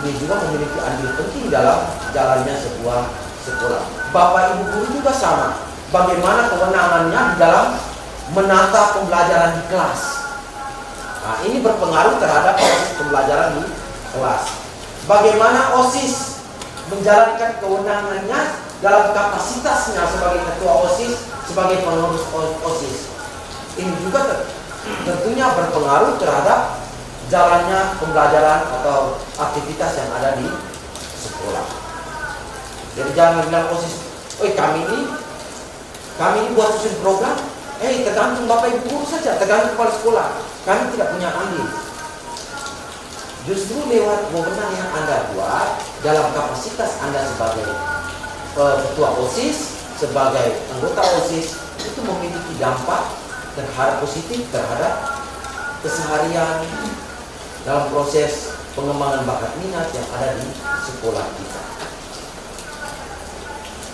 ini juga memiliki andil penting dalam jalannya sebuah sekolah. Bapak Ibu guru juga sama. Bagaimana kewenangannya di dalam menata pembelajaran di kelas. Nah, ini berpengaruh terhadap proses pembelajaran di kelas. Bagaimana OSIS menjalankan kewenangannya dalam kapasitasnya sebagai ketua OSIS, sebagai pengurus OSIS. Ini juga tentunya berpengaruh terhadap jalannya pembelajaran atau aktivitas yang ada di sekolah. Jadi jangan bilang OSIS, kami ini buat susun program, tergantung Bapak Ibu guru saja, tergantung kepala sekolah. Kami tidak punya andil. Justru lewat wewenang yang Anda buat dalam kapasitas Anda sebagai ketua OSIS, sebagai anggota OSIS, itu memiliki dampak terhadap positif terhadap keseharian dalam proses pengembangan bakat minat yang ada di sekolah kita.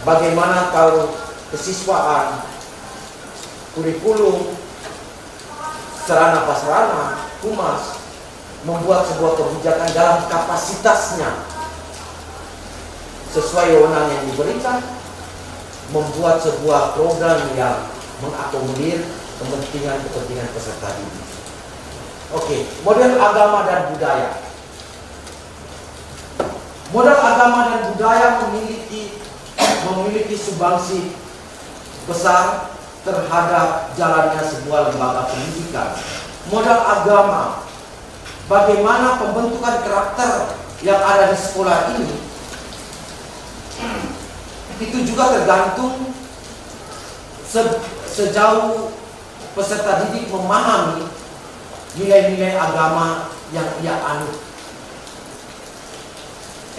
Bagaimana kalau kesiswaan, kurikulum, sarana prasarana, humas membuat sebuah kebijakan dalam kapasitasnya sesuai wewenang yang diberikan, membuat sebuah program yang mengakomodir kepentingan peserta didik. Oke, model agama dan budaya. Model agama dan budaya memiliki sumbangsi besar terhadap jalannya sebuah lembaga pendidikan. Modal agama, bagaimana pembentukan karakter yang ada di sekolah ini, itu juga tergantung sejauh peserta didik memahami nilai-nilai agama yang ia anut.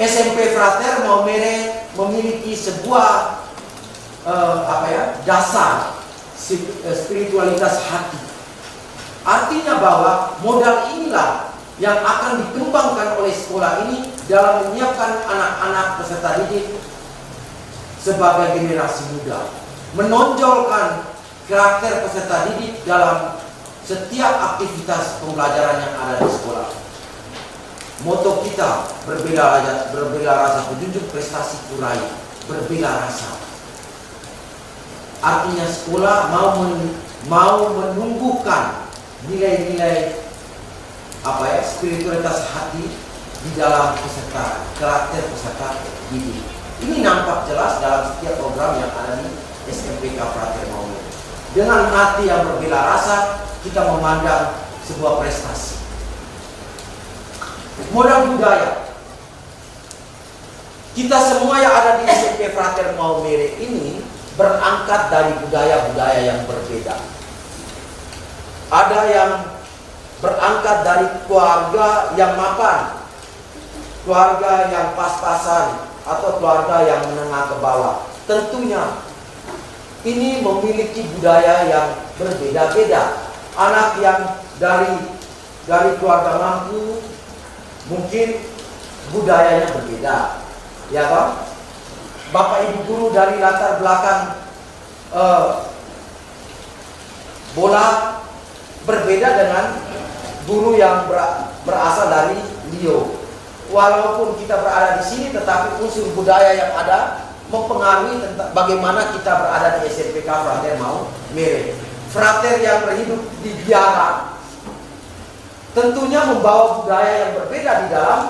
SMP Frater Maumere memiliki sebuah dasar spiritualitas hati. Artinya bahwa modal inilah yang akan dikembangkan oleh sekolah ini dalam menyiapkan anak-anak peserta didik sebagai generasi muda, menonjolkan karakter peserta didik dalam setiap aktivitas pembelajaran yang ada di sekolah. Moto kita berbeda rasa, penjunjung prestasi kurai, berbeda rasa. Artinya sekolah mau menumbuhkan nilai-nilai spiritualitas hati di dalam karakter peserta didik. Ini nampak jelas dalam setiap program yang ada di SMPK Frater Maumere. Dengan hati yang berbeda rasa, kita memandang sebuah prestasi. Modal budaya. Kita semua yang ada di SMP Frater Maumere ini berangkat dari budaya-budaya yang berbeda. Ada yang berangkat dari keluarga yang mapan, keluarga yang pas-pasan, atau keluarga yang menengah ke bawah. Tentunya ini memiliki budaya yang berbeda-beda. Anak yang dari keluarga mampu mungkin budayanya berbeda, ya kan? Bapak ibu guru dari latar belakang bola berbeda dengan guru yang berasal dari Rio. Walaupun kita berada di sini, tetapi unsur budaya yang ada mempengaruhi tentang bagaimana kita berada di SMPK Frater Maumere. Frater yang berhidup di biara tentunya membawa budaya yang berbeda di dalam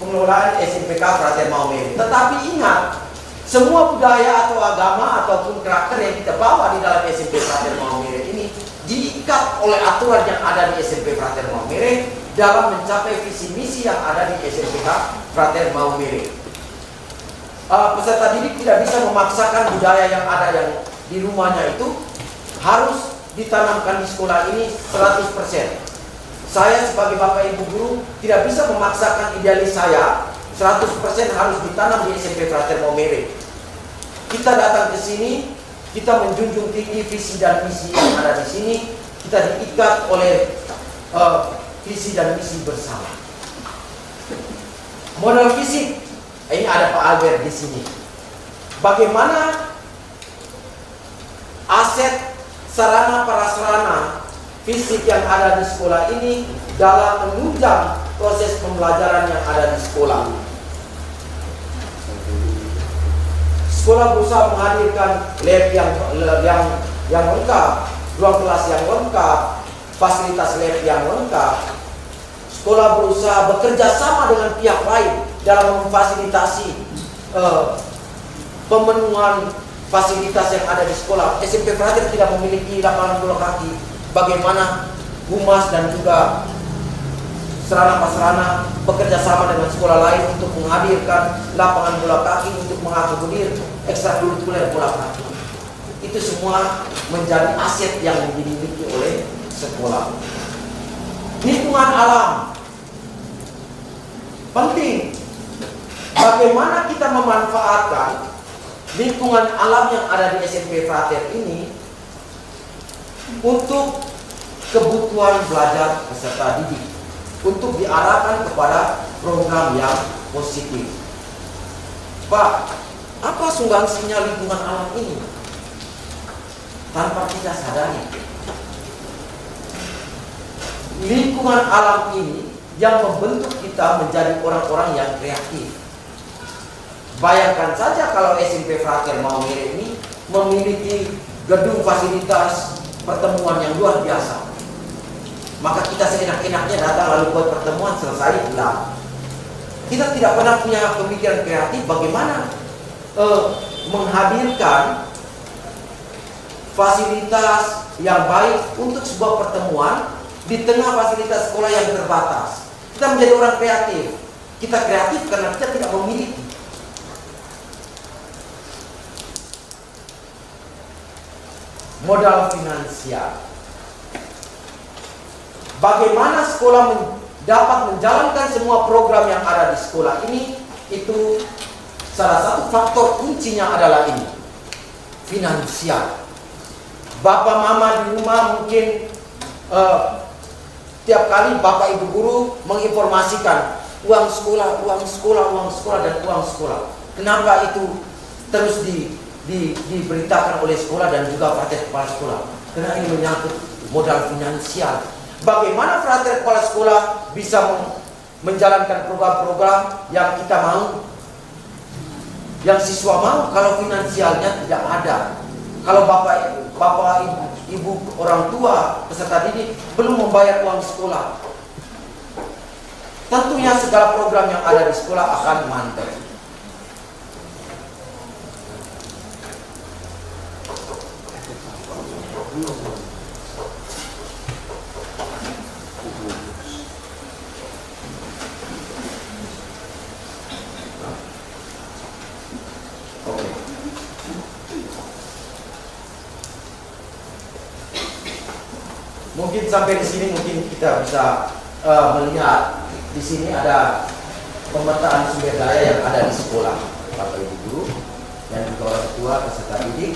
pengelolaan SMPK Frater Maumere. Tetapi ingat, semua budaya atau agama ataupun karakter yang kita bawa di dalam SMP Frater Maumere ini diikat oleh aturan yang ada di SMP Frater Maumere dalam mencapai visi misi yang ada di SMPK Frater Maumere. Peserta didik tidak bisa memaksakan budaya yang ada yang di rumahnya itu harus ditanamkan di sekolah ini 100%. Saya sebagai bapak ibu guru tidak bisa memaksakan idealis saya 100% harus ditanam di SMP Frater Maumere. Kita datang ke sini, kita menjunjung tinggi visi dan misi yang ada di sini, kita diikat oleh visi dan misi bersama. Modal fisik, ini ada Pak Albert di sini. Bagaimana aset sarana prasarana fisik yang ada di sekolah ini dalam menunjang proses pembelajaran yang ada di sekolah. Sekolah berusaha menghadirkan lab yang lengkap, ruang kelas yang lengkap, fasilitas lab yang lengkap. Sekolah berusaha bekerja sama dengan pihak lain dalam memfasilitasi pemenuhan fasilitas yang ada di sekolah. SMP Frater tidak memiliki lapangan bola kaki. Bagaimana humas dan juga sarana-prasarana bekerja sama dengan sekolah lain untuk menghadirkan lapangan bola kaki untuk mengakomodir ekstrakurikuler bola kaki. Itu semua menjadi aset yang dimiliki oleh sekolah. Lingkungan alam penting. Bagaimana kita memanfaatkan lingkungan alam yang ada di SMP Frater ini untuk kebutuhan belajar peserta didik, untuk diarahkan kepada program yang positif. Pak, apa sumbangsinya lingkungan alam ini? Tanpa kita sadari, lingkungan alam ini yang membentuk kita menjadi orang-orang yang kreatif. Bayangkan saja kalau SMP Frater Maumere ini memiliki gedung fasilitas pertemuan yang luar biasa. Maka kita seenak-enaknya datang lalu buat pertemuan, selesai pulang. Kita tidak pernah punya pemikiran kreatif bagaimana menghadirkan fasilitas yang baik untuk sebuah pertemuan di tengah fasilitas sekolah yang terbatas. Kita menjadi orang kreatif. Kita kreatif karena kita tidak memiliki. Modal finansial. Bagaimana sekolah dapat menjalankan semua program yang ada di sekolah ini, itu salah satu faktor kuncinya adalah ini, finansial. Bapak mama di rumah mungkin tiap kali bapak ibu guru menginformasikan uang sekolah, uang sekolah, uang sekolah, dan uang sekolah. Kenapa itu terus diberitakan oleh sekolah dan juga frater kepala sekolah? Karena ini menyangkut modal finansial. Bagaimana frater kepala sekolah bisa menjalankan program-program yang kita mau, yang siswa mau, kalau finansialnya tidak ada? Kalau bapak ibu orang tua peserta didik belum membayar uang sekolah, tentunya segala program yang ada di sekolah akan mandek. Mungkin sampai di sini mungkin kita bisa melihat di sini ada pemetaan sumber daya yang ada di sekolah, Bapak Ibu guru dan juga orang tua peserta didik.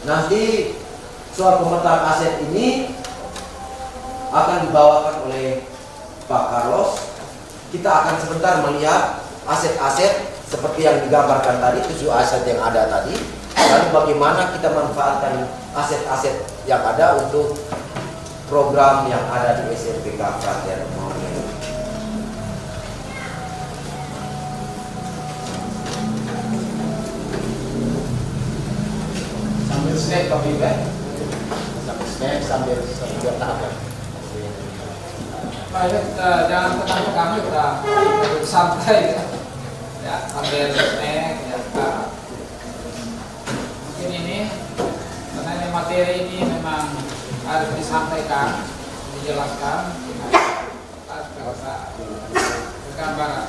Nanti soal pemetaan aset ini akan dibawakan oleh Pak Carlos. Kita akan sebentar melihat aset-aset seperti yang digambarkan tadi, 7 aset yang ada tadi. Lalu bagaimana kita manfaatkan aset-aset yang ada untuk program yang ada di SMPK Frater Maunil. Sambil snack Pak Ibe. Sambil snack, sambil tahap. Pak Ibe, jangan kami udah santai ya, sambil snack ya. Mungkin ini karena ini materi ini memang harus disampaikan, dijelaskan, gambaran.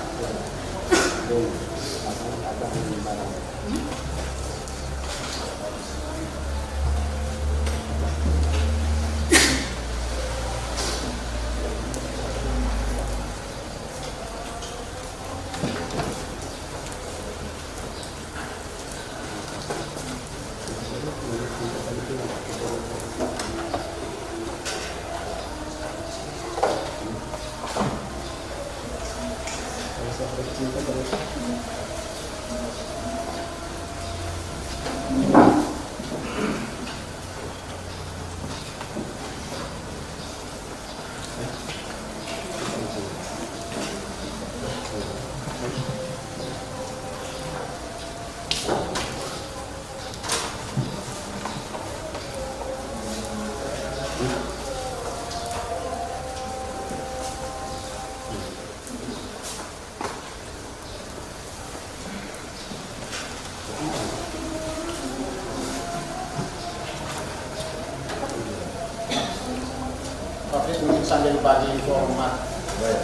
Sambil bagi format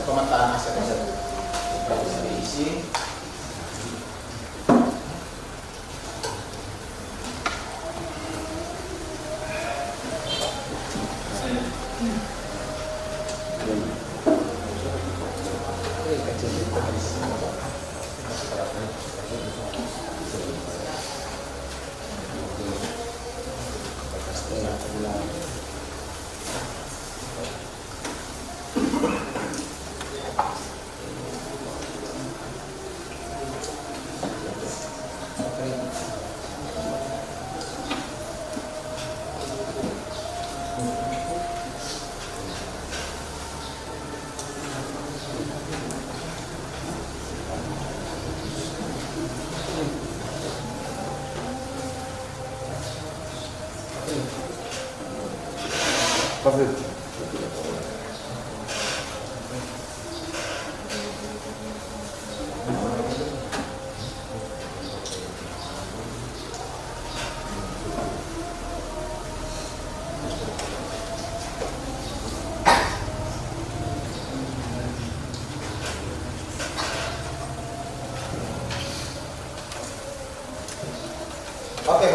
pemetaan aset-aset bisa diisi. Oke,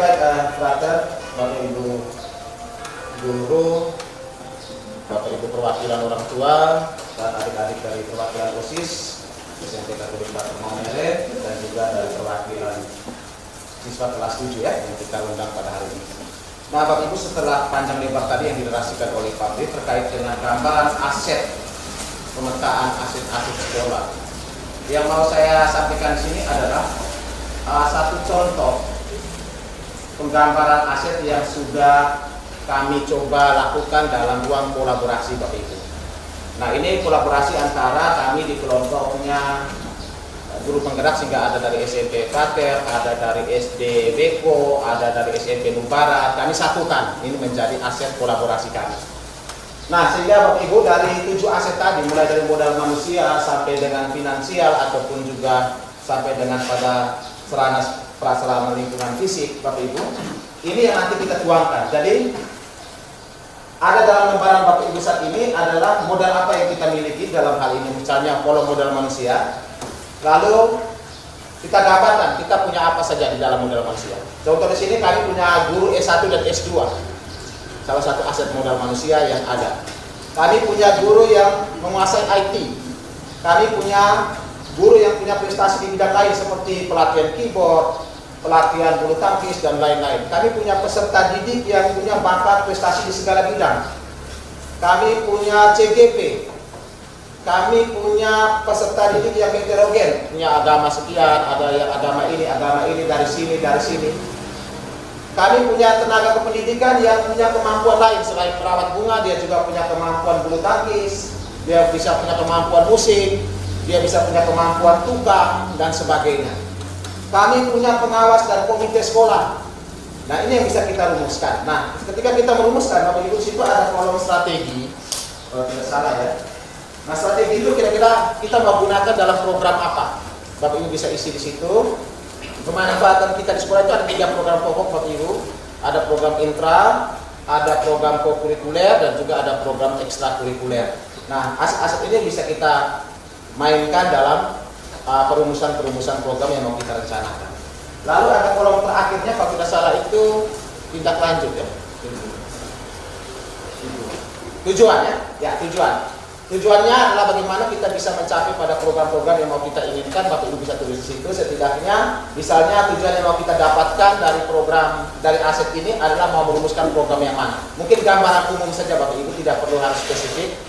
baik, Frater, Bapak Ibu guru, Bapak Ibu perwakilan orang tua, dan adik-adik dari perwakilan OSIS, SMP Katolik Maumere, dan juga dari perwakilan siswa kelas 7 ya, yang kita undang pada hari ini. Nah, Bapak Ibu, setelah panjang lebar tadi yang dinarasikan oleh Pak Bri terkait dengan gambaran aset, pemetaan aset-aset sekolah, yang mau saya sampaikan di sini adalah satu contoh penggambaran aset yang sudah kami coba lakukan dalam ruang kolaborasi Bapak Ibu. Nah, ini kolaborasi antara kami di kelompoknya guru penggerak, sehingga ada dari SMP Frater, ada dari SD Beko, ada dari SMP Nubarat. Kami satukan, ini menjadi aset kolaborasi kami. Nah, sehingga Bapak Ibu dari 7 aset tadi, mulai dari modal manusia sampai dengan finansial ataupun juga sampai dengan pada prasarana lingkungan fisik, Bapak Ibu, ini yang nanti kita tuangkan. Jadi ada dalam lembaran Bapak Ibu saat ini adalah modal apa yang kita miliki dalam hal ini, misalnya pola modal manusia. Lalu kita gambarkan kita punya apa saja di dalam modal manusia. Contoh di sini kami punya guru S1 dan S2, salah satu aset modal manusia yang ada. Kami punya guru yang menguasai IT. Kami punya guru yang punya prestasi di bidang lain seperti pelatihan keyboard, pelatihan bulu tangkis, dan lain-lain. Kami punya peserta didik yang punya bakat prestasi di segala bidang. Kami punya CGP. Kami punya peserta didik yang heterogen, punya agama sekian, ada yang agama ini dari sini, dari sini. Kami punya tenaga kependidikan yang punya kemampuan lain selain merawat bunga, dia juga punya kemampuan bulu tangkis, dia bisa punya kemampuan musik, dia bisa punya kemampuan tukang, dan sebagainya. Kami punya pengawas dan komite sekolah. Nah, ini yang bisa kita rumuskan. Nah, ketika kita merumuskan, Bapak Ibu, situ ada kolom strategi, kalau tidak salah ya. Nah, strategi itu kira-kira kita mau gunakan dalam program apa? Bapak Ibu bisa isi di situ. Pemanfaatan kita di sekolah itu ada 3 program pokok, Bapak Ibu. Ada program intra, ada program kokurikuler, dan juga ada program ekstrakurikuler. Nah, aset-aset ini bisa kita mainkan dalam perumusan program yang mau kita rencanakan. Lalu ada kolom terakhirnya, kalau tidak salah itu tindak lanjut ya. Tujuan ya, tujuan. Tujuannya adalah bagaimana kita bisa mencapai pada program-program yang mau kita inginkan. Bapak Ibu bisa tulis di situ. Setidaknya, misalnya tujuan yang mau kita dapatkan dari program, dari aset ini adalah mau merumuskan program yang mana. Mungkin gambaran umum saja Bapak Ibu, tidak perlu harus spesifik.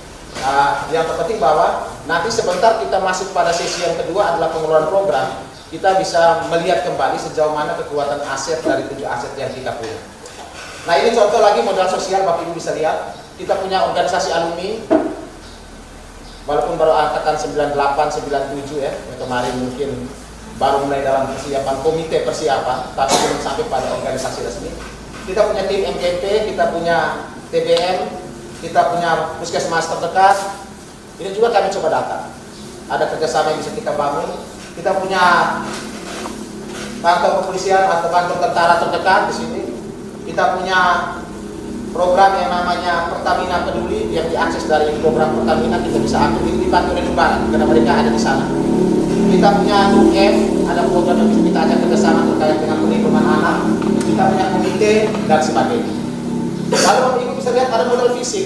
Yang terpenting bahwa nanti sebentar kita masuk pada sesi yang kedua adalah pengelolaan program. Kita bisa melihat kembali sejauh mana kekuatan aset dari 7 aset yang kita punya. Nah, ini contoh lagi modal sosial, Bapak Ibu bisa lihat. Kita punya organisasi alumni. Walaupun baru angkatan 98, 97 ya, yang kemarin mungkin baru mulai dalam persiapan komite persiapan, tapi belum sampai pada organisasi resmi. Kita punya tim MKP, kita punya TBM, kita punya puskesmas terdekat. Ini juga kami coba data. Ada kerjasama yang bisa kita bangun. Kita punya kantor kepolisian atau kantor tentara terdekat di sini. Kita punya program yang namanya Pertamina Peduli yang diakses dari program Pertamina, kita bisa aktif ini dibantu oleh Nubarat karena mereka ada di sana. Kita punya UF, ada program yang bisa kita ajak kerjasama terkait dengan perlindungan anak. Kita punya komite dan sebagainya. Lalu Bapak Ibu bisa lihat ada modal fisik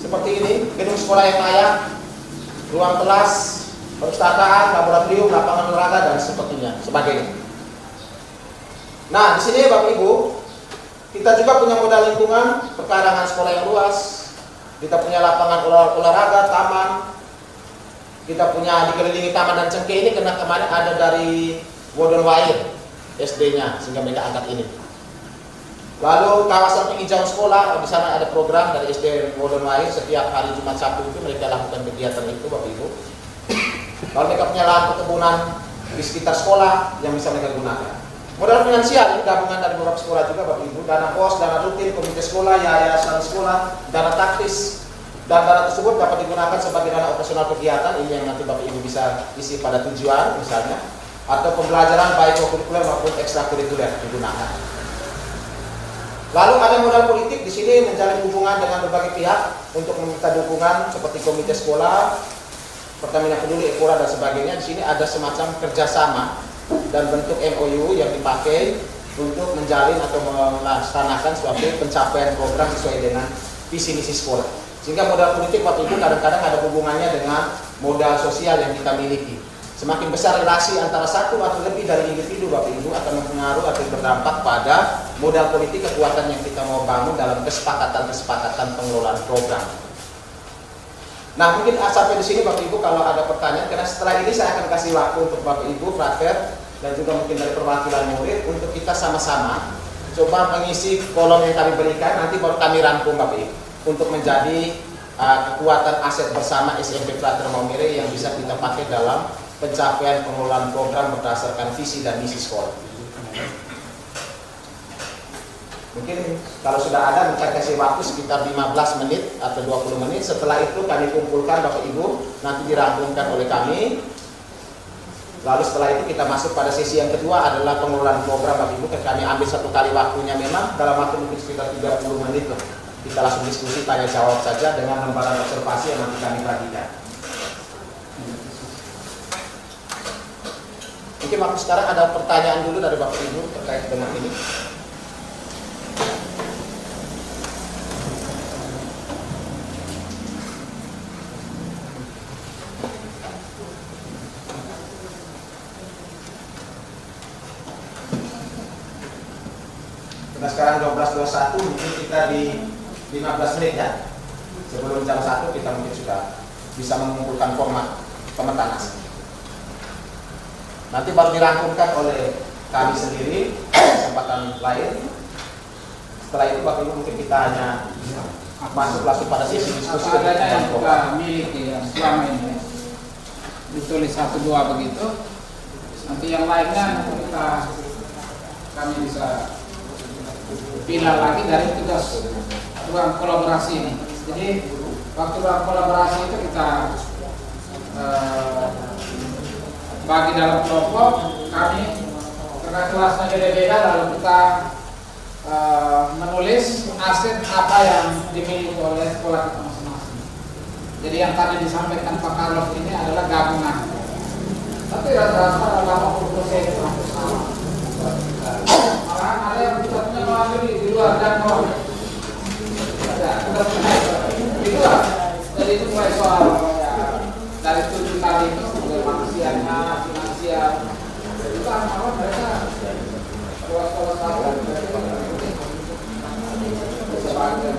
seperti ini, gedung sekolah yang layak, ruang kelas, perpustakaan, laboratorium, lapangan olahraga, dan sebagainya. Nah, di sini Bapak Ibu, kita juga punya modal lingkungan, pekarangan sekolah yang luas. Kita punya lapangan olahraga, taman. Kita punya dikelilingi taman dan cengkeh ini karena kemarin ada dari Wodon Wair SD-nya, sehingga mereka angkat ini. Lalu kawasan penghijauan sekolah, di sana ada program dari SD Wodon Wair, setiap hari Jumat Sabtu itu mereka lakukan kegiatan itu, Bapak Ibu. Lalu mereka punya lahan perkebunan di sekitar sekolah yang bisa mereka gunakan. Modal finansial ini gabungan dari beberapa sekolah juga Bapak Ibu, dana pos, dana rutin, komite sekolah, yayasan sekolah, dana taktis, dan dana tersebut dapat digunakan sebagai dana operasional kegiatan. Ini yang nanti Bapak Ibu bisa isi pada tujuan misalnya, atau pembelajaran baik kurikuler maupun ekstrakurikuler digunakan. Lalu ada modal politik, di sini menjalin hubungan dengan berbagai pihak untuk meminta dukungan seperti komite sekolah, Pertamina Peduli, Epura dan sebagainya. Di sini ada semacam kerjasama dan bentuk MOU yang dipakai untuk menjalin atau melaksanakan suatu pencapaian program sesuai dengan visi misi sekolah. Sehingga modal politik Bapak Ibu kadang-kadang ada hubungannya dengan modal sosial yang kita miliki. Semakin besar relasi antara satu atau lebih dari individu Bapak Ibu akan mempengaruhi atau berdampak pada modal politik kekuatan yang kita mau bangun dalam kesepakatan pengelolaan program. Nah, mungkin sampai di sini Bapak Ibu kalau ada pertanyaan, karena setelah ini saya akan kasih waktu untuk Bapak Ibu, frater, dan juga mungkin dari perwakilan murid untuk kita sama-sama coba mengisi kolom yang kami berikan, nanti baru kami rangkum Bapak Ibu untuk menjadi kekuatan aset bersama SMP Frater Maumere yang bisa kita pakai dalam pencapaian pengelolaan program berdasarkan visi dan misi sekolah. Mungkin kalau sudah ada, kita kasih waktu sekitar 15 menit atau 20 menit. Setelah itu kami kumpulkan Bapak Ibu, nanti dirangkumkan oleh kami. Lalu setelah itu kita masuk pada sesi yang kedua adalah pengelolaan program Bapak Ibu. Kami ambil satu kali waktunya memang dalam waktu mungkin sekitar 30 menit lah. Kita langsung diskusi, tanya jawab saja dengan lembaran observasi yang nanti kami bagikan. Mungkin waktu sekarang ada pertanyaan dulu dari Bapak Ibu terkait dengan ini. Nah, sekarang 12.21, mungkin kita di 15 menit ya. Sebelum jam 1 kita mungkin sudah bisa mengumpulkan format pemetaan asli. Nanti baru dirangkumkan oleh kami sendiri kesempatan lain. Setelah itu Bapak Ibu mungkin kita hanya masuk langsung pada sesi diskusi. Adanya yang kita miliki yang selama ini ditulis 1-2 begitu. Nanti yang lainnya kami bisa pilih lagi dari tugas ruang kolaborasi ini. Jadi waktu ruang kolaborasi itu kita bagi dalam kelompok, kami karena kelasnya beda-beda, lalu kita menulis aset apa yang dimiliki oleh sekolah kita masing-masing. Jadi yang tadi disampaikan Pak Carlos ini adalah gabungan. Tapi rata-rata 80% itu hampir sama. Malahan ada yang kita punya mewakili di luar jangkauan. Kita punya itu lah. Jadi itu mulai soal dari 7 kali itu manusianya, finansial. Itu apa mereka sekolah-sekolah sahabat sebagian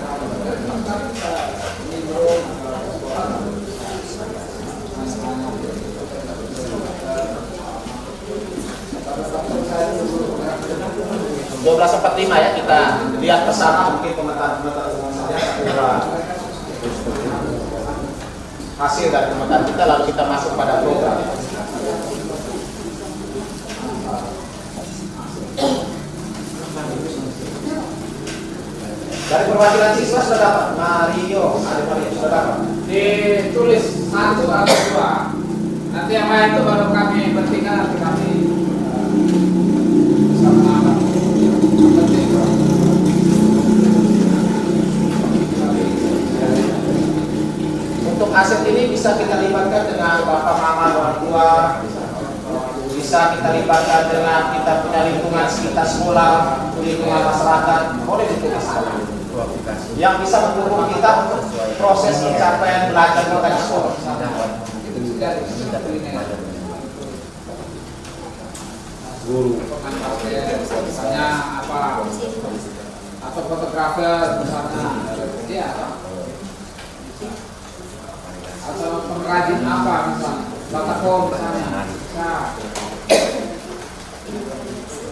Dua 12.45 ya, kita lihat bersama mungkin pemetaan umum saja hasil dari pemetaan kita, lalu kita masuk pada program. Dari perwakilan siswa sudah dapat, Mario, ada Mario sudah dapat. Ditulis 1 atau 2. Nanti yang lain itu baru kami bertiga, nanti kami sama untuk aset ini bisa kita libatkan dengan bapak mama orang tua, bisa kita libatkan dengan kita punya lingkungan sekitar sekolah, lingkungan masyarakat, boleh ditulis yang bisa mendukung kita untuk proses pencapaian belajar kita di sekolah. Guru, misalnya apa, atau fotografer misalnya, dia apa, atau pengrajin apa misalnya, batako misalnya,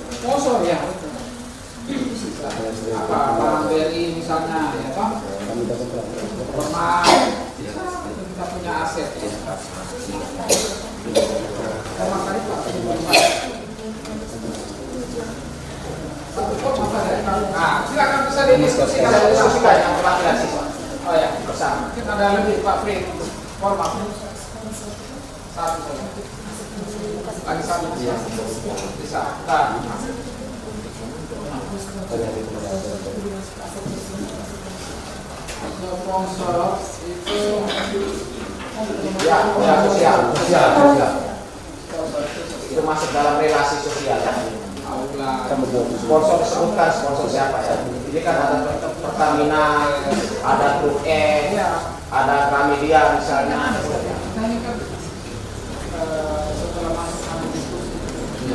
sponsor ya, apa barang BRI misalnya, ya toh, rumah, kita punya aset. Nah, silakan bisa didiskusikan. Kita diskusikan yang perwakilan siswa. Oh ya, Bersama. mungkin ada lebih Pak Fri. Formal. Satu saja. Lagi satu. Bisa. Nah. Sponsor itu Ya, sosial. Itu masuk dalam relasi sosial. aula. Sponsor disebutkan sponsor siapa ya? Ini kan ada Pertamina, ada Grup E, ada Gramedia misalnya. Kita ini kan setelah masuk kami diskusi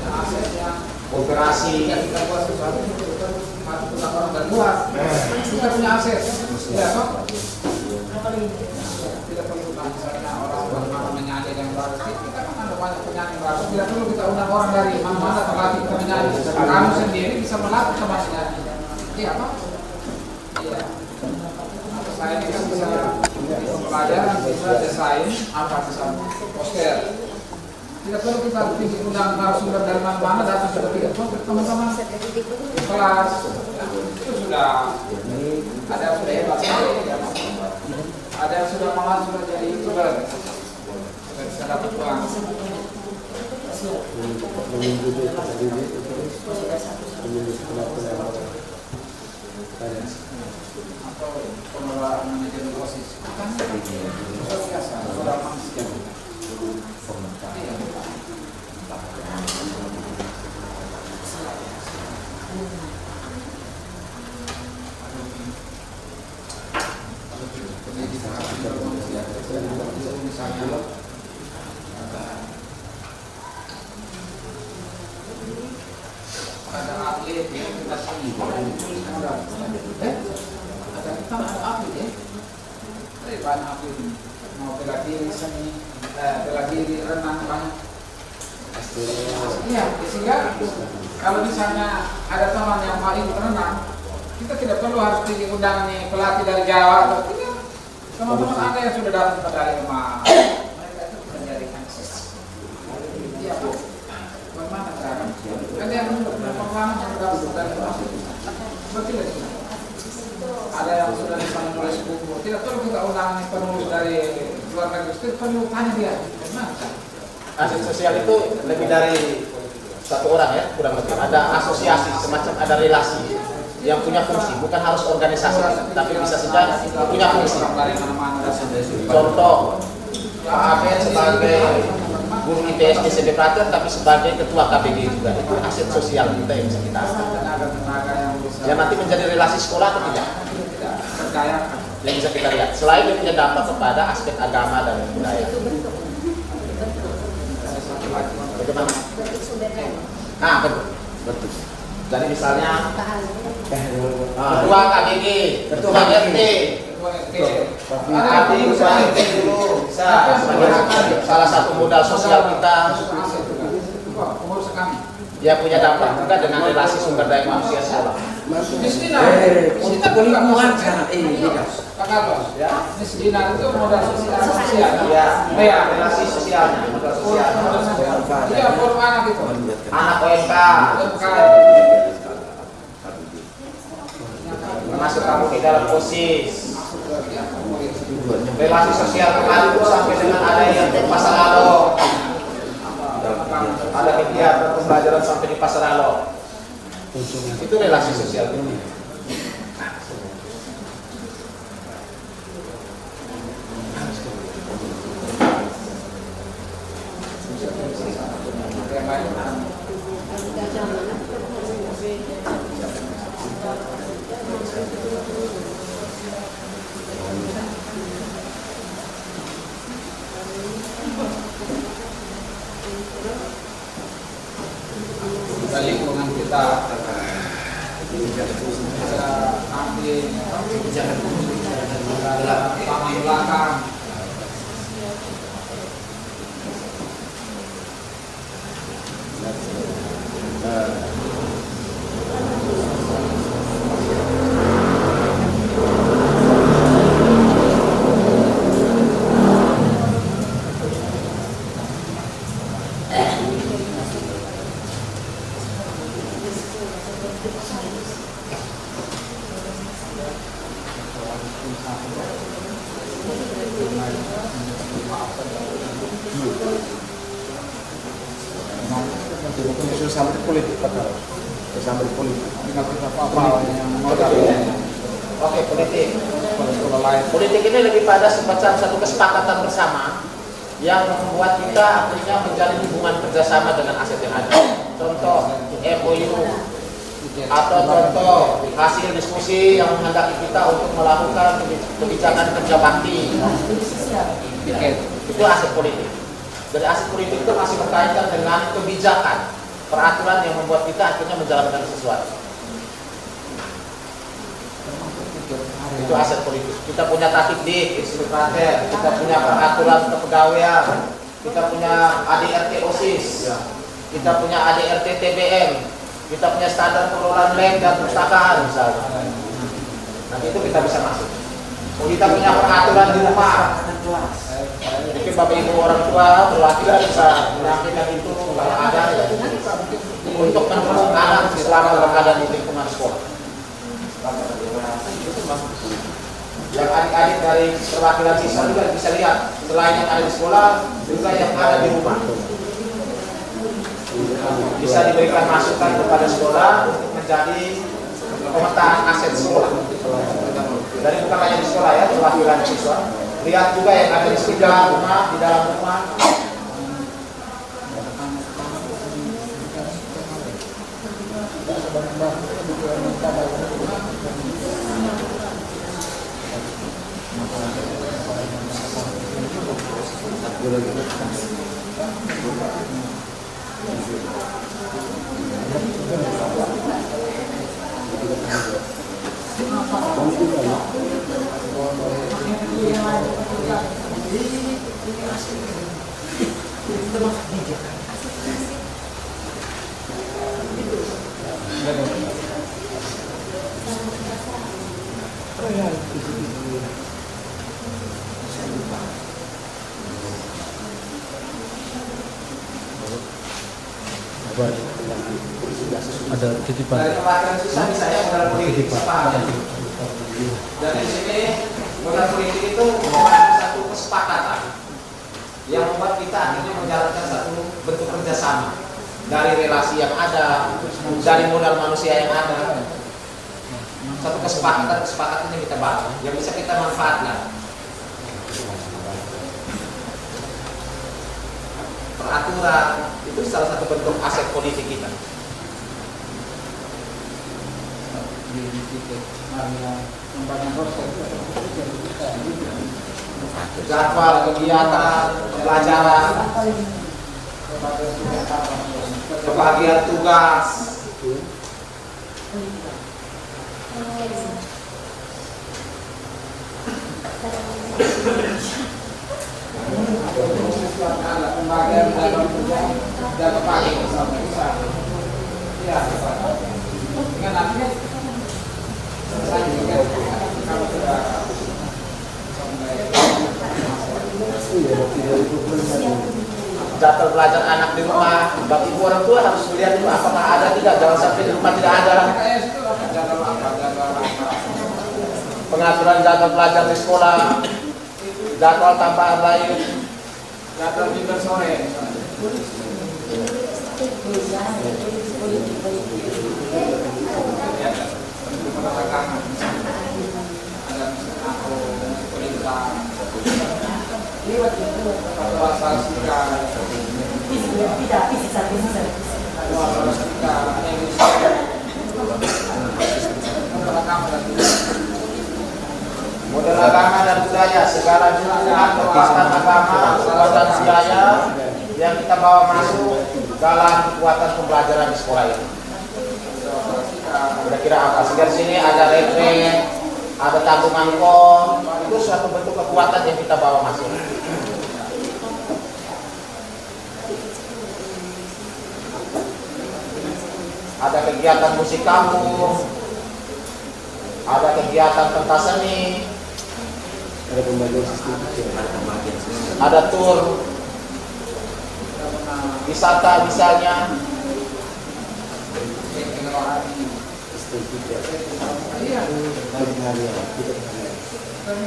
aset yang Kooperasi. kita buat sesuatu kita masuk ke orang dan luar kita punya aset ya toh tidak perlu misalnya orang mana menyanyi yang baru kita kan ada banyak penyanyi baru tidak perlu kita undang orang dari mana-mana terlatih kita menyanyi kamu sendiri bisa melatih sama menyanyi iya apa iya saya ini kan bisa pelajaran bisa desain apa bisa poster tidak perlu kita bikin undang narasumber dari mana-mana datang sudah tidak perlu teman-teman kelas itu sudah ada yang sudah hebat ada yang sudah malah sudah jadi youtuber sudah bisa dapat uang atau pengelola manajemen OSIS kan biasa sudah manusia. Ada atlet yang kita sini ada atlet ya banyak atlet mau bela diri seni bela diri renang banyak iya sehingga kalau misalnya ada teman yang paling renang kita tidak perlu harus pergi undang nih pelatih dari Jawa atau tidak teman-teman ada yang sudah dapat medali emas mereka itu menjadikan iya Bu bagaimana cara ada yang pengalaman yang dapat medali emas betul tidak ada yang sudah disana nulis buku tidak perlu kita undang nih penulis dari luar negeri tidak perlu tanya dia bagaimana Aset sosial itu lebih dari satu orang ya, kurang lebih. Ada asosiasi, semacam ada relasi yang punya fungsi, bukan harus organisasi, tapi bisa saja punya fungsi. Contoh, Pak Abed sebagai guru IPS di SMB Prater, tapi sebagai ketua KBG juga. Itu aset sosial kita yang bisa kita yang nanti menjadi relasi sekolah atau tidak? Yang bisa kita lihat. Selain dia punya dampak kepada aspek agama dan budaya. Bagaimana? Nah, betul. Jadi misalnya ketua KBG, ketua RT, ketua RT dulu bisa sebagai salah satu modal sosial kita. Dia punya dampak juga dengan relasi sumber daya manusia sekolah. Untuk lingkungan sangat beda. Misdinar itu modal sosial. Iya, relasi sosialnya, modal sosial. Iya, forum anak itu. Anak OMK. Masuk kamu di dalam OSIS. Relasi sosial kemarin itu sampai dengan ada yang di Pasar Alo. Ada kegiatan pembelajaran sampai di Pasar Alo. Itu relasi sosial ini. Lingkungan kita bisa ambil taman belakang Sampai politik betul. Sampai politik. Oke, politik. Politik ini lebih pada semacam satu kesepakatan bersama yang membuat kita akhirnya menjalin hubungan kerjasama dengan aset yang ada. Contoh MOU atau contoh hasil diskusi yang menghendaki kita untuk melakukan kebijakan kerja bakti. Itu aset politik. Dari aset politik itu masih berkaitan dengan kebijakan, peraturan yang membuat kita akhirnya menjalankan sesuatu. Itu aset politik. Kita punya tatibdik, instruktur, kita punya peraturan kepegawaian, kita punya ADRT OSIS, kita punya ADRT TBM, kita punya standar pengelolaan lab dan perpustakaan misalnya. Nanti itu kita bisa masuk. Kita punya peraturan di rumah. Mungkin bapak ibu orang tua perwakilan bisa menyampaikan itu kalau ada ya, untuk menemukan anak selama berada di lingkungan sekolah. Yang adik-adik dari perwakilan siswa juga bisa lihat selain yang ada di sekolah juga yang ada di rumah. Bisa diberikan masukan kepada sekolah untuk menjadi pemetaan aset sekolah. Dari bukan hanya di sekolah ya, perwakilan siswa. Lihat juga yang ada di sekitar rumah, di dalam rumah. Ada titipan. Dari perwakilan siswa misalnya modal politik sepakat. Dan di sini modal politik itu merupakan satu kesepakatan yang membuat kita akhirnya menjalankan satu bentuk kerjasama dari relasi yang ada, dari modal manusia yang ada. Satu kesepakatan yang kita bangun, yang bisa kita manfaatkan. Peraturan itu salah satu bentuk aset politik kita. Jadwal kegiatan, pelajaran, pembagian tugas. Pembagian dalam jangka pagi sampai bisa. Ya, dengan nanti jadwal belajar anak di rumah, bagi ibu orang tua harus melihat dulu apakah ada tidak, jangan sampai di rumah tidak ada. Pengaturan jadwal belajar di sekolah, jadwal tambahan lain, jadwal minggu sore. model agama dan budaya, segala jenis kekuatan agama, kekuatan budaya yang kita bawa masuk dalam kekuatan pembelajaran di sekolah ini. Kira-kira apa? Sehingga di sini ada retret, ada tabungan kom, itu suatu bentuk kekuatan yang kita bawa masuk. Ada kegiatan musik kampung, ada kegiatan pentas seni, Ada pembagian sistem. ada tur wisata misalnya. Sistem 3. Karena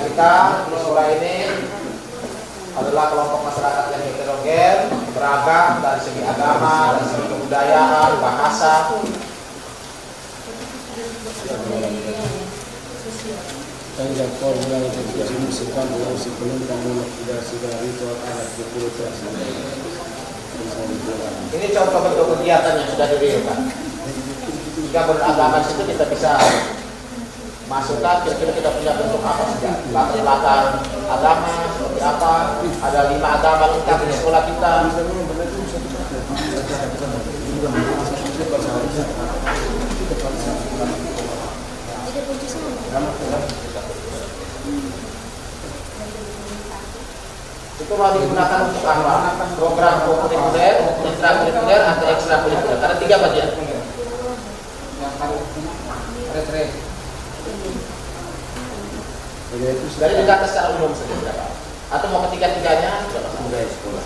kita di sekolah ini adalah kelompok masyarakat yang heterogen, beragam dari segi agama, dari segi kebudayaan, bahasa. Tanggal formula untuk musikan dalam sebelum kamu tidak sudah ritual adat berkultur. Ini contoh bentuk kegiatan yang sudah direalkan. Jika beragama itu kita bisa masukkan kira-kira kita punya bentuk apa saja, latar belakang agama seperti apa, ada 5 agama lengkap di sekolah kita. Itu mau digunakan untuk apa? Program kurikuler, intrakurikuler atau ekstrakurikuler. Ada 3 bagian. Dari data secara umum saja berapa? Atau mau ketiga-tiganya berapa? Budaya sekolah.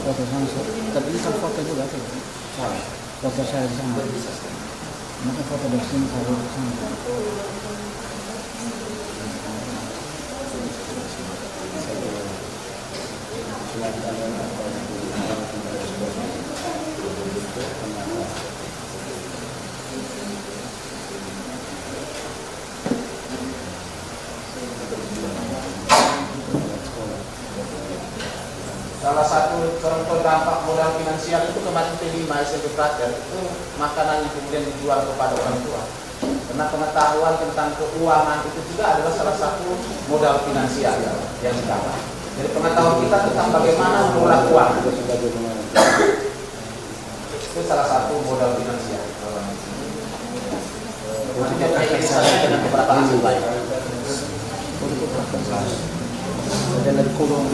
Foto sana, tapi ini kan foto juga tuh. Foto saya di sana. Maka foto dari sini saya di sana. Salah satu contoh dampak modal finansial itu kemarin P5 SMP Praker itu makanan yang kemudian dijual kepada orang tua. Karena pengetahuan tentang keuangan itu juga adalah salah satu modal finansial yang didapat. Jadi pengetahuan kita tentang bagaimana mengelola uang itu salah satu modal finansial. Maksudnya irisannya dengan beberapa hasil lain. Dan dari kolom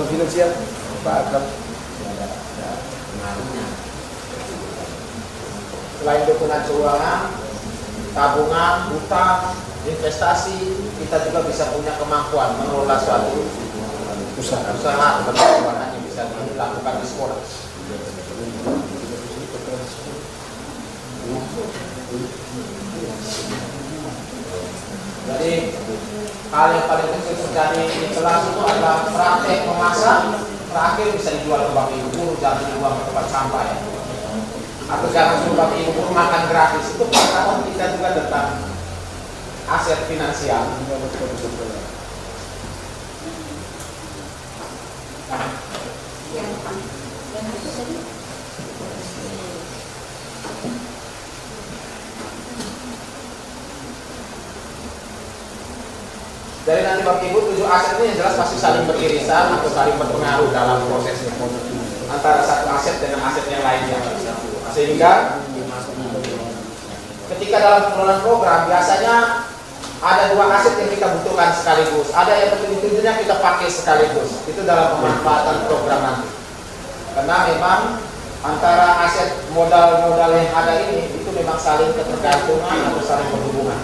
finansial Pak Akram. Selain dukungan keuangan, tabungan, utang, investasi, kita juga bisa punya kemampuan mengelola suatu usaha keuangan yang bisa dilakukan di sekolah. Jadi hal yang paling kecil terjadi di kelas itu adalah praktek memasak, terakhir bisa dijual ke bapak ibu guru, jangan dibuang ke tempat sampah ya. Atau jangan suruh bapak ibu guru makan gratis. Itu pengetahuan kita juga tentang aset finansial. Dari nanti bapak ibu 7 aset ini yang jelas pasti saling beririsan atau saling berpengaruh dalam prosesnya antara satu aset dengan aset yang lainnya, sehingga ketika dalam pengelolaan program biasanya ada 2 aset yang kita butuhkan sekaligus, ada yang betul-betulnya kita pakai sekaligus. Itu dalam pemanfaatan program nanti, karena memang antara aset modal-modal yang ada ini itu memang saling ketergantungan atau saling berhubungan.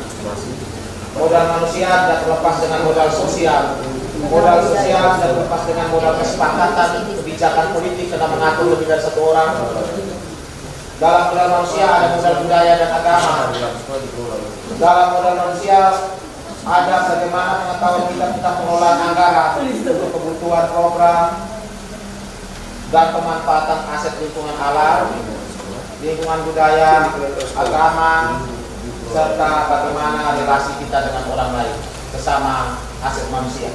Modal manusia tidak terlepas dengan modal sosial. Modal sosial tidak terlepas dengan modal kesepakatan kebijakan politik karena mengatur lebih dari satu orang. Dalam modal manusia ada modal budaya dan agama. Dalam modal manusia ada bagaimana pengetahuan kita tentang pengelolaan anggaran untuk kebutuhan program dan pemanfaatan aset lingkungan alam, lingkungan budaya, agama, serta bagaimana relasi kita dengan orang lain bersama aset manusia.